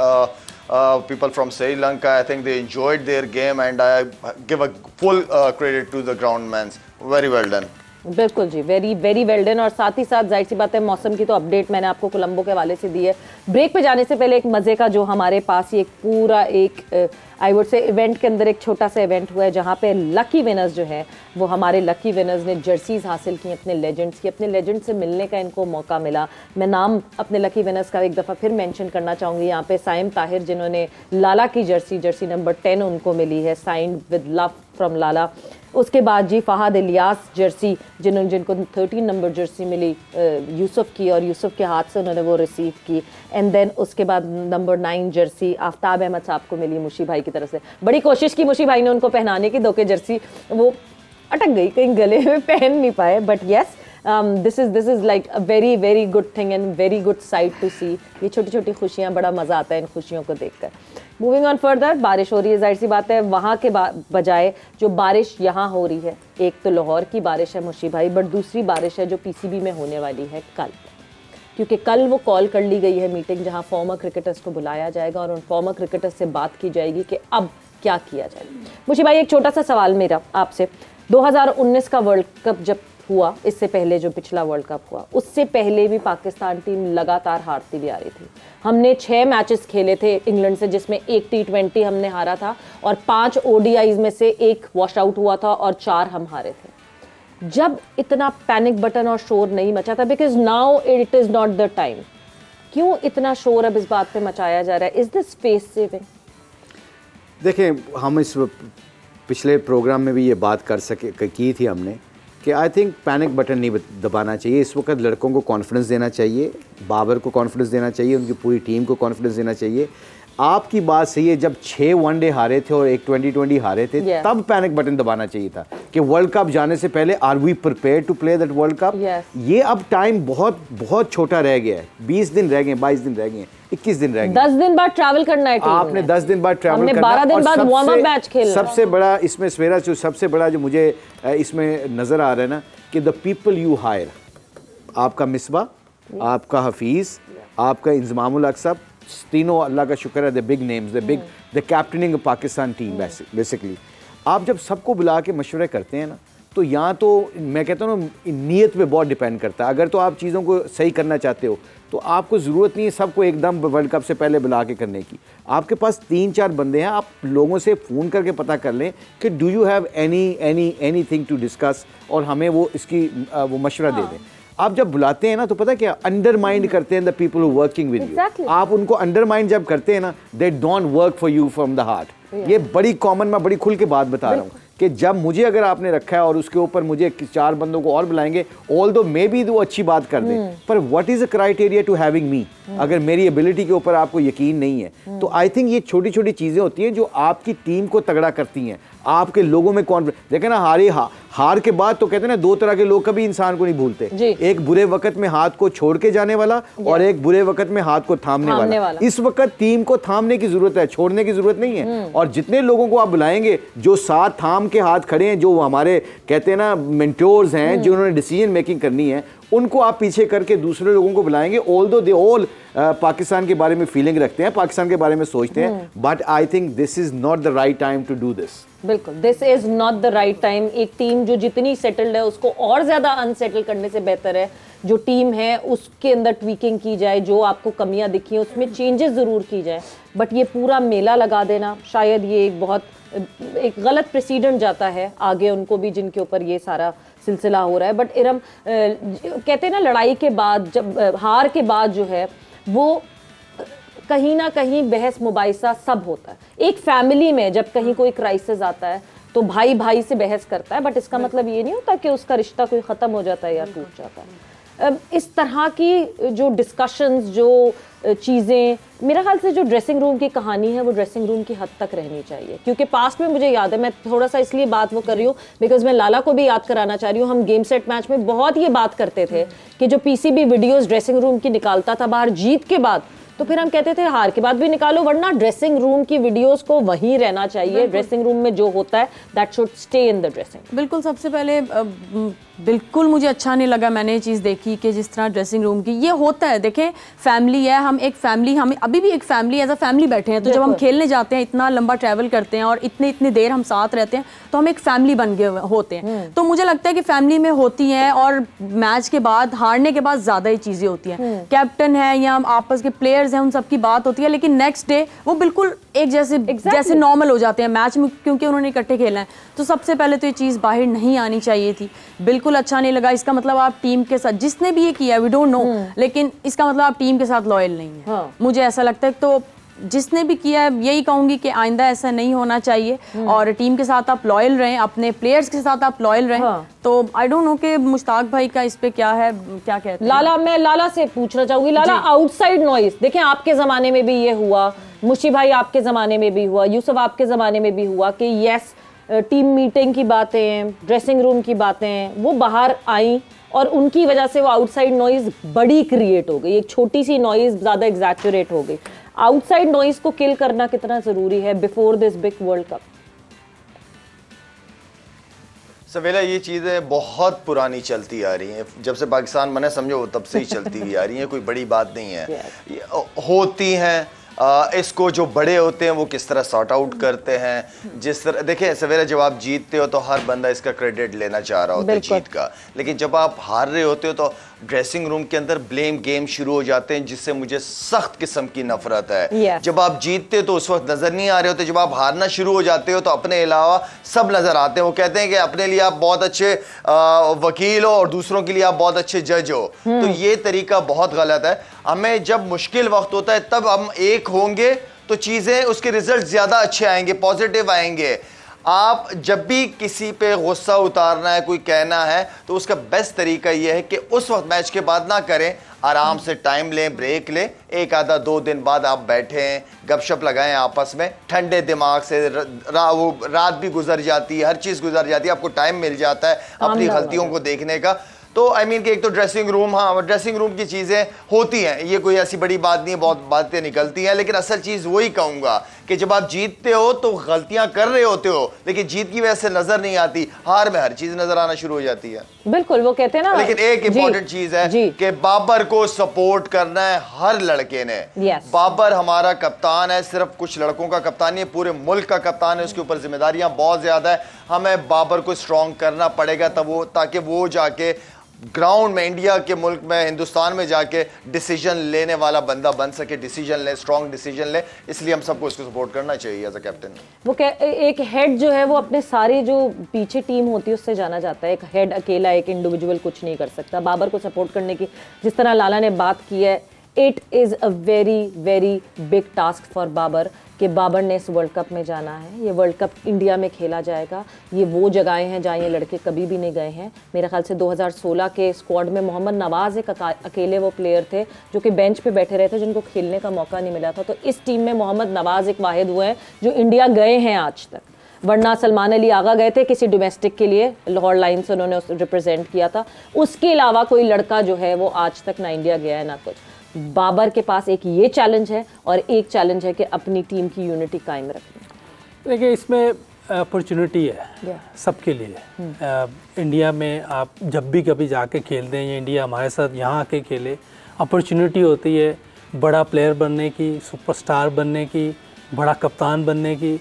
People from Sri Lanka, I think they enjoyed their game, and I give a full credit to the groundmen. Very well done. बिल्कुल जी, very very well done. और साथ ही साथ जाहिर सी बात है मौसम की तो अपडेट मैंने आपको कोलंबो के हवाले से दी है। ब्रेक पे जाने से पहले एक मज़े का जो हमारे पास ये पूरा एक आई वुड से इवेंट के अंदर एक छोटा सा इवेंट हुआ है जहाँ पे लकी विनर्स जो है वो हमारे लकी विनर्स ने जर्सीज हासिल की अपने लेजेंड्स की। अपने लेजेंड से मिलने का इनको मौका मिला। मैं नाम अपने लकी विनर्स का एक दफ़ा फिर मेंशन करना चाहूँगी। यहाँ पे साइम ताहिर जिन्होंने लाला की जर्सी नंबर 10 उनको मिली है, साइंड विद लव फ्रॉम लाला। उसके बाद जी फहाद इलियास जर्सी जिनको 13 नंबर जर्सी मिली यूसुफ की, और यूसुफ के हाथ से उन्होंने वो रिसीव की। एंड देन उसके बाद नंबर 9 जर्सी आफ्ताब अहमद साहब को मिली मुशी भाई की तरफ से। बड़ी कोशिश की मुशी भाई ने उनको पहनाने की, 2 के जर्सी वो अटक गई कहीं गले में, पहन नहीं पाए। But yes, this is like a very very good thing and very good sight to see. ये छोटी छोटी खुशियाँ, बड़ा मज़ा आता है इन खुशियों को देखकर। मूविंग ऑन फर्दर, बारिश हो रही है, जाहिर सी बात है वहाँ के बजाय जो बारिश यहाँ हो रही है, एक तो लाहौर की बारिश है मुशी भाई, बट दूसरी बारिश है जो पीसीबी में होने वाली है कल। क्योंकि कल वो कॉल कर ली गई है मीटिंग जहाँ फॉर्मर क्रिकेटर्स को बुलाया जाएगा और उन फॉर्मर क्रिकेटर्स से बात की जाएगी कि अब क्या किया जाए। मुशी भाई एक छोटा सा सवाल मेरा आपसे, 2019 का वर्ल्ड कप जब हुआ, इससे पहले जो पिछला वर्ल्ड कप हुआ उससे पहले भी पाकिस्तान टीम लगातार हारती भी आ रही थी। हमने 6 मैचेस खेले थे इंग्लैंड से जिसमें 1 T20 हमने हारा था और 5 ODIs में से 1 वॉश आउट हुआ था और 4 हम हारे थे। जब इतना पैनिक बटन और शोर नहीं मचा था, because now it is not the time, क्यों इतना शोर अब इस बात पे मचाया जा रहा है? Is this face saving? देखिए, हम इस पिछले प्रोग्राम में भी ये बात की थी हमने कि आई थिंक पैनिक बटन नहीं दबाना चाहिए। इस वक्त लड़कों को कॉन्फिडेंस देना चाहिए, बाबर को कॉन्फिडेंस देना चाहिए, उनकी पूरी टीम को कॉन्फिडेंस देना चाहिए। आपकी बात सही है, जब 6 वनडे हारे थे और 1 T20 हारे थे, तब पैनिक बटन दबाना चाहिए था कि वर्ल्ड कप जाने से पहले are we prepared to play that world cup. ये अब टाइम बहुत बहुत छोटा रह गया है, 20 दिन रह गए, 22 दिन रह गए, 21 दिन रह गए। 10 दिन बाद ट्रैवल करना है, आपने 10 दिन बाद ट्रैवल करना है, 12 दिन बाद वार्म अप मैच खेलना। सबसे बड़ा इसमें सवेरा जो सबसे बड़ा जो मुझे इसमें नजर आ रहा है ना कि द पीपल यू हायर, आपका मिसबा, आपका हफीज, आपका इंजमामुल हक साहब, तीनों अल्लाह का शुक्र है, the big names, the captaining Pakistan team basically. आप जब सबको बुला के मशवरे करते हैं ना, तो यहाँ तो मैं कहता हूँ ना, नीयत पे बहुत डिपेंड करता है। अगर तो आप चीज़ों को सही करना चाहते हो तो आपको ज़रूरत नहीं है सबको एकदम वर्ल्ड कप से पहले बुला के करने की। आपके पास 3-4 बंदे हैं, आप लोगों से फ़ोन करके पता कर लें कि do you have anything to discuss, और हमें वो इसकी वो मशवरा दे दें। आप जब बुलाते हैं ना तो पता क्या, अंडरमाइंड करते हैं the people who working with you. आप उनको अंडरमाइंड जब करते हैं ना, they don't work for you from the heart. ये बड़ी कॉमन, मैं बड़ी खुल के बात बता रहा हूँ कि जब मुझे अगर आपने रखा है और उसके ऊपर मुझे 4 बंदों को और बुलाएंगे, ऑल्दो मे बी वो अच्छी बात कर दें, पर what is the criteria to having me? अगर मेरी एबिलिटी के ऊपर आपको यकीन नहीं है तो आई थिंक ये छोटी छोटी चीज़ें होती हैं जो आपकी टीम को तगड़ा करती हैं, आपके लोगों में कॉन्फिडेंस। देखें ना, हार के बाद तो कहते हैं ना, 2 तरह के लोग कभी इंसान को नहीं भूलते, एक बुरे वक्त में हाथ को छोड़ के जाने वाला और एक बुरे वक्त में हाथ को थामने वाला। इस वक्त टीम को थामने की जरूरत है, छोड़ने की जरूरत नहीं है। और जितने लोगों को आप बुलाएंगे जो साथ थाम के हाथ खड़े हैं, जो हमारे कहते हैं ना मेंटोर्स हैं, जिन्होंने डिसीजन मेकिंग करनी है, उनको आप पीछे करके दूसरे लोगों को बुलाएंगे। ऑल्दो दे ऑल पाकिस्तान के बारे में फीलिंग रखते हैं, पाकिस्तान के बारे में सोचते हैं, but I think this is not the right time to do this. बिल्कुल, this is not the right time. एक टीम जो जितनी सेटल्ड है उसको और ज्यादा अनसेटल करने से बेहतर है जो टीम है उसके अंदर ट्वीकिंग की जाए, जो आपको कमियां दिखी हैं उसमें चेंजेस ज़रूर की जाए। बट ये पूरा मेला लगा देना, शायद ये एक गलत प्रेसिडेंट जाता है आगे उनको भी, जिनके ऊपर ये सारा सिलसिला हो रहा है। बट इरम कहते हैं ना, लड़ाई के बाद, जब हार के बाद जो है वो कहीं ना कहीं बहस मुबाइसा सब होता है। एक फैमिली में जब कहीं कोई क्राइसिस आता है तो भाई भाई से बहस करता है, बट इसका मतलब ये नहीं होता कि उसका रिश्ता कोई ख़त्म हो जाता है या टूट जाता है। इस तरह की जो डिस्कशंस, जो चीज़ें, मेरा ख्याल से जो ड्रेसिंग रूम की कहानी है वो ड्रेसिंग रूम की हद तक रहनी चाहिए। क्योंकि पास्ट में मुझे याद है, मैं थोड़ा सा इसलिए बात वो कर रही हूँ बिकॉज मैं लाला को भी याद कराना चाह रही हूँ, हम गेम सेट मैच में बहुत ये बात करते थे कि जो पीसीबी वीडियोस ड्रेसिंग रूम की निकालता था बाहर जीत के बाद, तो फिर हम कहते थे हार के बाद भी निकालो, वरना ड्रेसिंग रूम की वीडियोस को वहीं रहना चाहिए। ड्रेसिंग रूम में जो होता है that should stay in the dressing. बिल्कुल, सबसे पहले बिल्कुल मुझे अच्छा नहीं लगा। मैंने ये चीज़ देखी कि जिस तरह ड्रेसिंग रूम की ये होता है, देखें फैमिली है, हम एक फैमिली, हमें अभी भी एक फैमिली एज अ फैमिली बैठे हैं, तो जब हम खेलने जाते हैं, इतना लंबा ट्रैवल करते हैं और इतनी देर हम साथ रहते हैं, तो हम एक फैमिली बन गए होते हैं। तो मुझे लगता है कि फैमिली में होती हैं, और मैच के बाद, हारने के बाद ज़्यादा ही चीज़ें होती हैं, कैप्टन है या आपस के प्लेयर्स हैं, उन सबकी बात होती है, लेकिन नेक्स्ट डे वो बिल्कुल एक जैसे नॉर्मल हो जाते हैं मैच में, क्योंकि उन्होंने इकट्ठे खेलना है। तो सबसे पहले तो ये चीज़ बाहर नहीं आनी चाहिए थी, बिल्कुल अच्छा नहीं लगा। इसका मतलब आप टीम के साथ, जिसने भी ये किया वी डोंट नो, लेकिन इसका मतलब आप टीम के साथ लॉयल नहीं है। हाँ। मुझे ऐसा लगता है, तो जिसने भी किया है यही कहूंगी कि आइंदा ऐसा नहीं होना चाहिए, और टीम के साथ आप लॉयल रहें, अपने प्लेयर्स के साथ आप लॉयल रहें। हाँ। तो आई डोंट नो कि मुश्ताक भाई का इस पे क्या है, क्या कहते हैं। लाला, मैं लाला से पूछना चाहूंगी, लाला आउटसाइड नॉइज, देखें आपके जमाने में भी ये हुआ, मुशी भाई आपके ज़माने में भी हुआ, यूसुफ आपके ज़माने में भी हुआ कि यस टीम मीटिंग की बातें, ड्रेसिंग रूम की बातें वो बाहर आई और उनकी वजह से वो आउटसाइड नॉइज़ बड़ी क्रिएट हो गई, एक छोटी सी नॉइज़ ज़्यादा एग्जैचुरेट हो गई। आउटसाइड नॉइज़ को किल करना कितना ज़रूरी है before this big World Cup? सवेला ये चीज़ें बहुत पुरानी चलती आ रही हैं, जब से पाकिस्तान बना समझो तब से ही चलती हुई आ रही हैं, कोई बड़ी बात नहीं है। होती हैं, इसको जो बड़े होते हैं वो किस तरह सॉर्ट आउट करते हैं। जिस तरह देखें सवेरा, जब आप जीतते हो तो हर बंदा इसका क्रेडिट लेना चाह रहा होता है जीत का, लेकिन जब आप हार रहे होते हो तो ड्रेसिंग रूम के अंदर ब्लेम गेम शुरू हो जाते हैं, जिससे मुझे सख्त किस्म की नफरत है। जब आप जीतते हो तो उस वक्त नजर नहीं आ रहे होते, जब आप हारना शुरू हो जाते हो तो अपने अलावा सब नजर आते हैं। वो कहते हैं कि अपने लिए आप बहुत अच्छे वकील हो और दूसरों के लिए आप बहुत अच्छे जज हो, तो ये तरीका बहुत गलत है। हमें जब मुश्किल वक्त होता है तब हम एक होंगे तो चीजें, उसके रिजल्ट ज्यादा अच्छे आएंगे, पॉजिटिव आएंगे। आप जब भी किसी पे गुस्सा उतारना है, कोई कहना है, तो उसका बेस्ट तरीका यह है कि उस वक्त मैच के बाद ना करें, आराम से टाइम लें, ब्रेक लें, एक आधा 2 दिन बाद आप बैठें, गपशप लगाएं आपस में, ठंडे दिमाग से। वो रात भी गुजर जाती है, हर चीज़ गुजर जाती है, आपको टाइम मिल जाता है अपनी गलतियों को देखने का। तो आई मीन कि एक तो ड्रेसिंग रूम, हाँ ड्रेसिंग रूम की चीज़ें होती हैं, ये कोई ऐसी बड़ी बात नहीं है, बहुत बातें निकलती हैं, लेकिन असल चीज़ वही कहूँगा कि जब आप जीतते हो तो गलतियां कर रहे होते हो, लेकिन जीत की वजह से नजर नहीं आती, हार में हर चीज़ नजर आना शुरू हो जाती है। बिल्कुल, वो कहते हैं ना। लेकिन एक इंपॉर्टेंट चीज़ है कि बाबर को सपोर्ट करना है हर लड़के ने। बाबर हमारा कप्तान है, सिर्फ कुछ लड़कों का कप्तान नहीं है, पूरे मुल्क का कप्तान है, उसके ऊपर जिम्मेदारियां बहुत ज़्यादा है। हमें बाबर को स्ट्रॉन्ग करना पड़ेगा तब वो, ताकि वो जाके ग्राउंड में, इंडिया के मुल्क में, हिंदुस्तान में जाके डिसीजन लेने वाला बंदा बन सके, डिसीजन ले, स्ट्रॉन्ग डिसीजन ले। इसलिए हम सबको इसको सपोर्ट करना चाहिए एज अ कैप्टन। वो एक हेड जो है वो अपने सारे जो पीछे टीम होती है उससे जाना जाता है। एक हेड अकेला, एक इंडिविजुअल कुछ नहीं कर सकता। बाबर को सपोर्ट करने की जिस तरह लाला ने बात की है, it is a very very big task for Babar कि बाबर ने इस वर्ल्ड कप में जाना है। ये वर्ल्ड कप इंडिया में खेला जाएगा। ये वो जगहें हैं जहाँ ये लड़के कभी भी नहीं गए हैं। मेरे ख्याल से 2016 के स्क्वाड में मोहम्मद नवाज़ एक अकेले वो प्लेयर थे जो कि बेंच पे बैठे रहे थे, जिनको खेलने का मौका नहीं मिला था। तो इस टीम में मोहम्मद नवाज़ एक वाहिद हुए हैं जो इंडिया गए हैं आज तक, वरना सलमान अली आगा गए थे किसी डोमेस्टिक के लिए, लाहौर लाइन से उन्होंने रिप्रेजेंट किया था। उसके अलावा कोई लड़का जो है वो आज तक ना इंडिया गया है ना कुछ। बाबर के पास एक ये चैलेंज है और एक चैलेंज है कि अपनी टीम की यूनिटी कायम रखनी। देखिए इसमें अपॉर्चुनिटी है सबके लिए। इंडिया में आप जब भी कभी जाके खेलते हैं, इंडिया हमारे साथ यहाँ आके खेले, अपॉर्चुनिटी होती है बड़ा प्लेयर बनने की, सुपरस्टार बनने की, बड़ा कप्तान बनने की।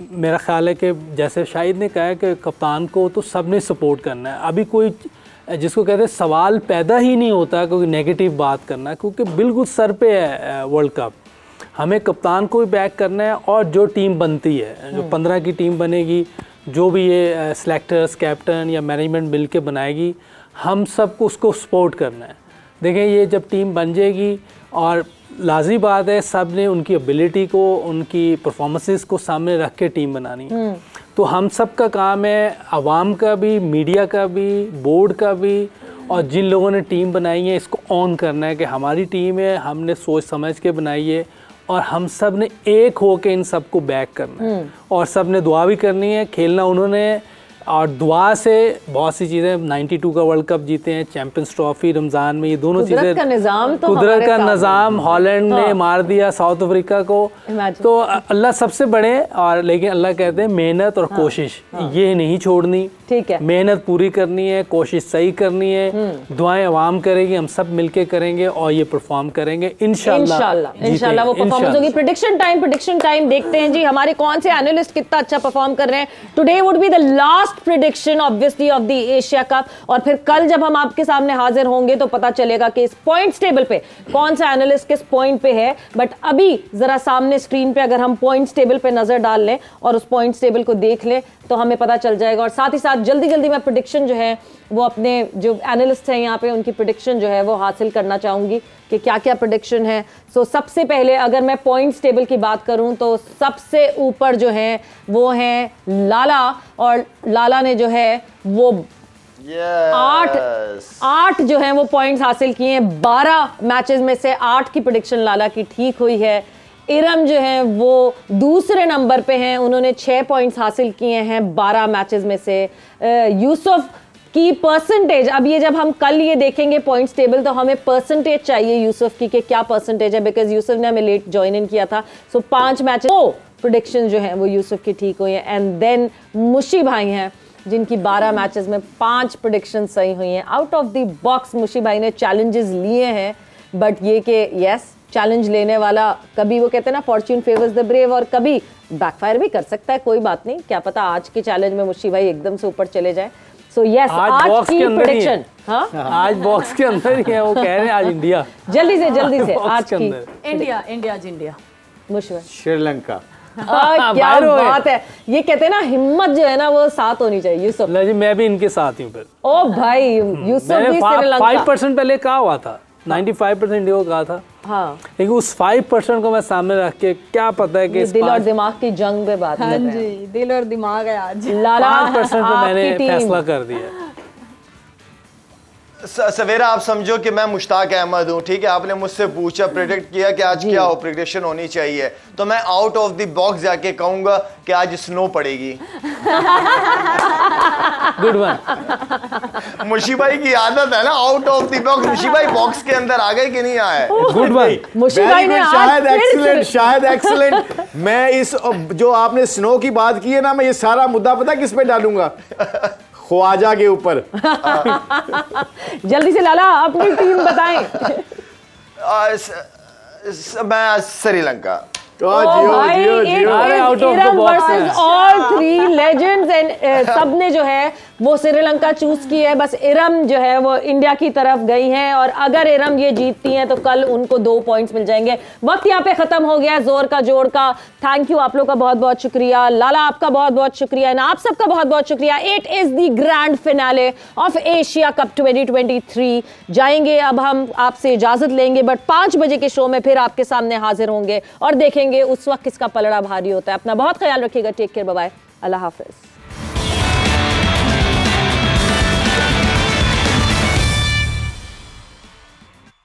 मेरा ख्याल है कि जैसे शाहिद ने कहा है कि कप्तान को तो सब ने सपोर्ट करना है। अभी कोई जिसको कहते हैं सवाल पैदा ही नहीं होता कोई नेगेटिव बात करना है, क्योंकि बिल्कुल सर पे है वर्ल्ड कप। हमें कप्तान को भी बैक करना है और जो टीम बनती है, जो 15 की टीम बनेगी, जो भी ये सिलेक्टर्स, कैप्टन या मैनेजमेंट मिल के बनाएगी, हम सबको उसको सपोर्ट करना है। देखें ये जब टीम बन जाएगी, और लाजी बात है सब ने उनकी एबिलिटी को, उनकी परफॉर्मेंसेस को सामने रख के टीम बनानी है। तो हम सब का काम है, आवाम का भी, मीडिया का भी, बोर्ड का भी, और जिन लोगों ने टीम बनाई है इसको ऑन करना है कि हमारी टीम है, हमने सोच समझ के बनाई है, और हम सब ने एक हो के इन सबको बैक करना है। और सब ने दुआ भी करनी है। खेलना उन्होंने और दुआ से बहुत सी चीज़ें, 92 का वर्ल्ड कप जीते हैं, चैंपियंस ट्रॉफी रमज़ान में, ये दोनों चीज़ें, कुदरत का निज़ाम, हॉलैंड ने मार दिया साउथ अफ्रीका को, तो अल्लाह सबसे बड़े। और लेकिन अल्लाह कहते हैं मेहनत और कोशिश ये नहीं छोड़नी, ठीक है, मेहनत पूरी करनी है, कोशिश सही करनी है, दुआएं अवाम करेगी, हम सब मिलके करेंगे और ये परफॉर्म करेंगे इंशाल्लाह वो परफॉर्मेंस होगी। प्रेडिक्शन टाइम देखते हैं जी हमारे कौन से एनालिस्ट कितना अच्छा परफॉर्म कर रहे हैं। Today would be the last prediction obviously of the Asia cup, और फिर कल जब हम आपके सामने हाजिर होंगे तो पता चलेगा कि इस पॉइंट्स टेबल पे कौन सा एनालिस्ट किस पॉइंट पे है। बट अभी जरा सामने स्क्रीन पे अगर हम पॉइंट्स टेबल पे नजर डाल लें और उस पॉइंट्स टेबल को देख लें तो हमें पता चल जाएगा। और साथ ही साथ जल्दी मैं प्रेडिक्शन जो है वो अपने जो एनालिस्ट हैं यहाँ पे उनकी प्रेडिक्शन जो है वो हासिल करना चाहूँगी कि क्या क्या प्रेडिक्शन है। सो सबसे पहले अगर मैं पॉइंट्स टेबल की बात करूँ तो सबसे ऊपर जो है वो हैं लाला, और लाला ने जो है वो आठ जो है वो पॉइंट्स हासिल किए हैं। 12 मैचेस में से 8 की प्रेडिक्शन लाला की ठीक हुई है। इरम जो है वो दूसरे नंबर पे हैं, उन्होंने 6 पॉइंट्स हासिल किए हैं 12 मैचेस में से। यूसुफ की परसेंटेज, अब ये जब हम कल ये देखेंगे पॉइंट्स टेबल तो हमें परसेंटेज चाहिए यूसुफ की कि क्या परसेंटेज है, बिकॉज यूसुफ ने हमें लेट ज्वाइन इन किया था। सो 5 मैचेस, 2 प्रेडिक्शन जो है वो यूसुफ की ठीक हुई है। एंड देन मुशी भाई हैं जिनकी 12 मैचेस में 5 प्रेडिक्शन सही हुई हैं। आउट ऑफ द बॉक्स मुशी भाई ने चैलेंजेस लिए हैं, बट ये कि यस चैलेंज लेने वाला कभी वो कहते हैं ना फॉर्च्यून फेवर्स द ब्रेव, और कभी बैकफायर भी कर सकता है, कोई बात नहीं, क्या पता आज के चैलेंज में मुशी भाई एकदम से ऊपर चले जाए। सो यस आज की प्रेडिक्शन, हाँ आज बॉक्स के अंदर ही है, वो कह रहे हैं आज इंडिया, जल्दी से आज की इंडिया मुशी भाई श्रीलंका। क्या बात है, ये कहते हैं ना हिम्मत जो है ना वो साथ होनी चाहिए। यूसुफ जी मैं भी इनके साथ हूँ फिर। ओ भाई यूसुफ भी श्रीलंका 5% पहले कहा हुआ था, 95% हो कहा था, हाँ, लेकिन उस 5% को मैं सामने रख के क्या पता है कि दिल और दिमाग की जंग पे बात कर रहे हैं। जी दिल और दिमाग है आज। लाला 5% पे मैंने फैसला कर दिया। सवेरा आप समझो कि मैं मुश्ताक अहमद हूँ, ठीक है, आपने मुझसे पूछा प्रेडिक्ट किया कि आज क्या प्रेडिक्शन होनी चाहिए, तो मैं आउट ऑफ द बॉक्स जाके कहूंगा कि आज स्नो पड़ेगी। Good one. मुशी भाई की आदत है ना आउट ऑफ द बॉक्स, मुशी भाई बॉक्स के अंदर आ गए कि नहीं आए। गुड वन मुशी भाई ने शायद एक्सीलेंट। मैं इस जो आपने स्नो की बात की है ना, मैं ये सारा मुद्दा पता किस पे डालूंगा, ख्वाजा के ऊपर। जल्दी से लाला अपनी टीम बताएं। मैं श्रीलंका। सबने जो है वो श्रीलंका चूज की है, बस इरम जो है वो इंडिया की तरफ गई हैं, और अगर इरम ये जीतती हैं तो कल उनको 2 पॉइंट्स मिल जाएंगे। वक्त यहाँ पे खत्म हो गया जोर का जोड़ का। थैंक यू, आप लोग का बहुत बहुत शुक्रिया, लाला आपका बहुत बहुत शुक्रिया, आप सबका बहुत बहुत शुक्रिया। It is the grand finale of Asia cup 2023। जाएंगे अब हम, आपसे इजाजत लेंगे, बट 5 बजे के शो में फिर आपके सामने हाजिर होंगे और देखेंगे उस वक्त किसका पलड़ा भारी होता है। अपना बहुत ख्याल रखिएगा, टेक केयर, बाय बाय, अल्लाह हाफिज।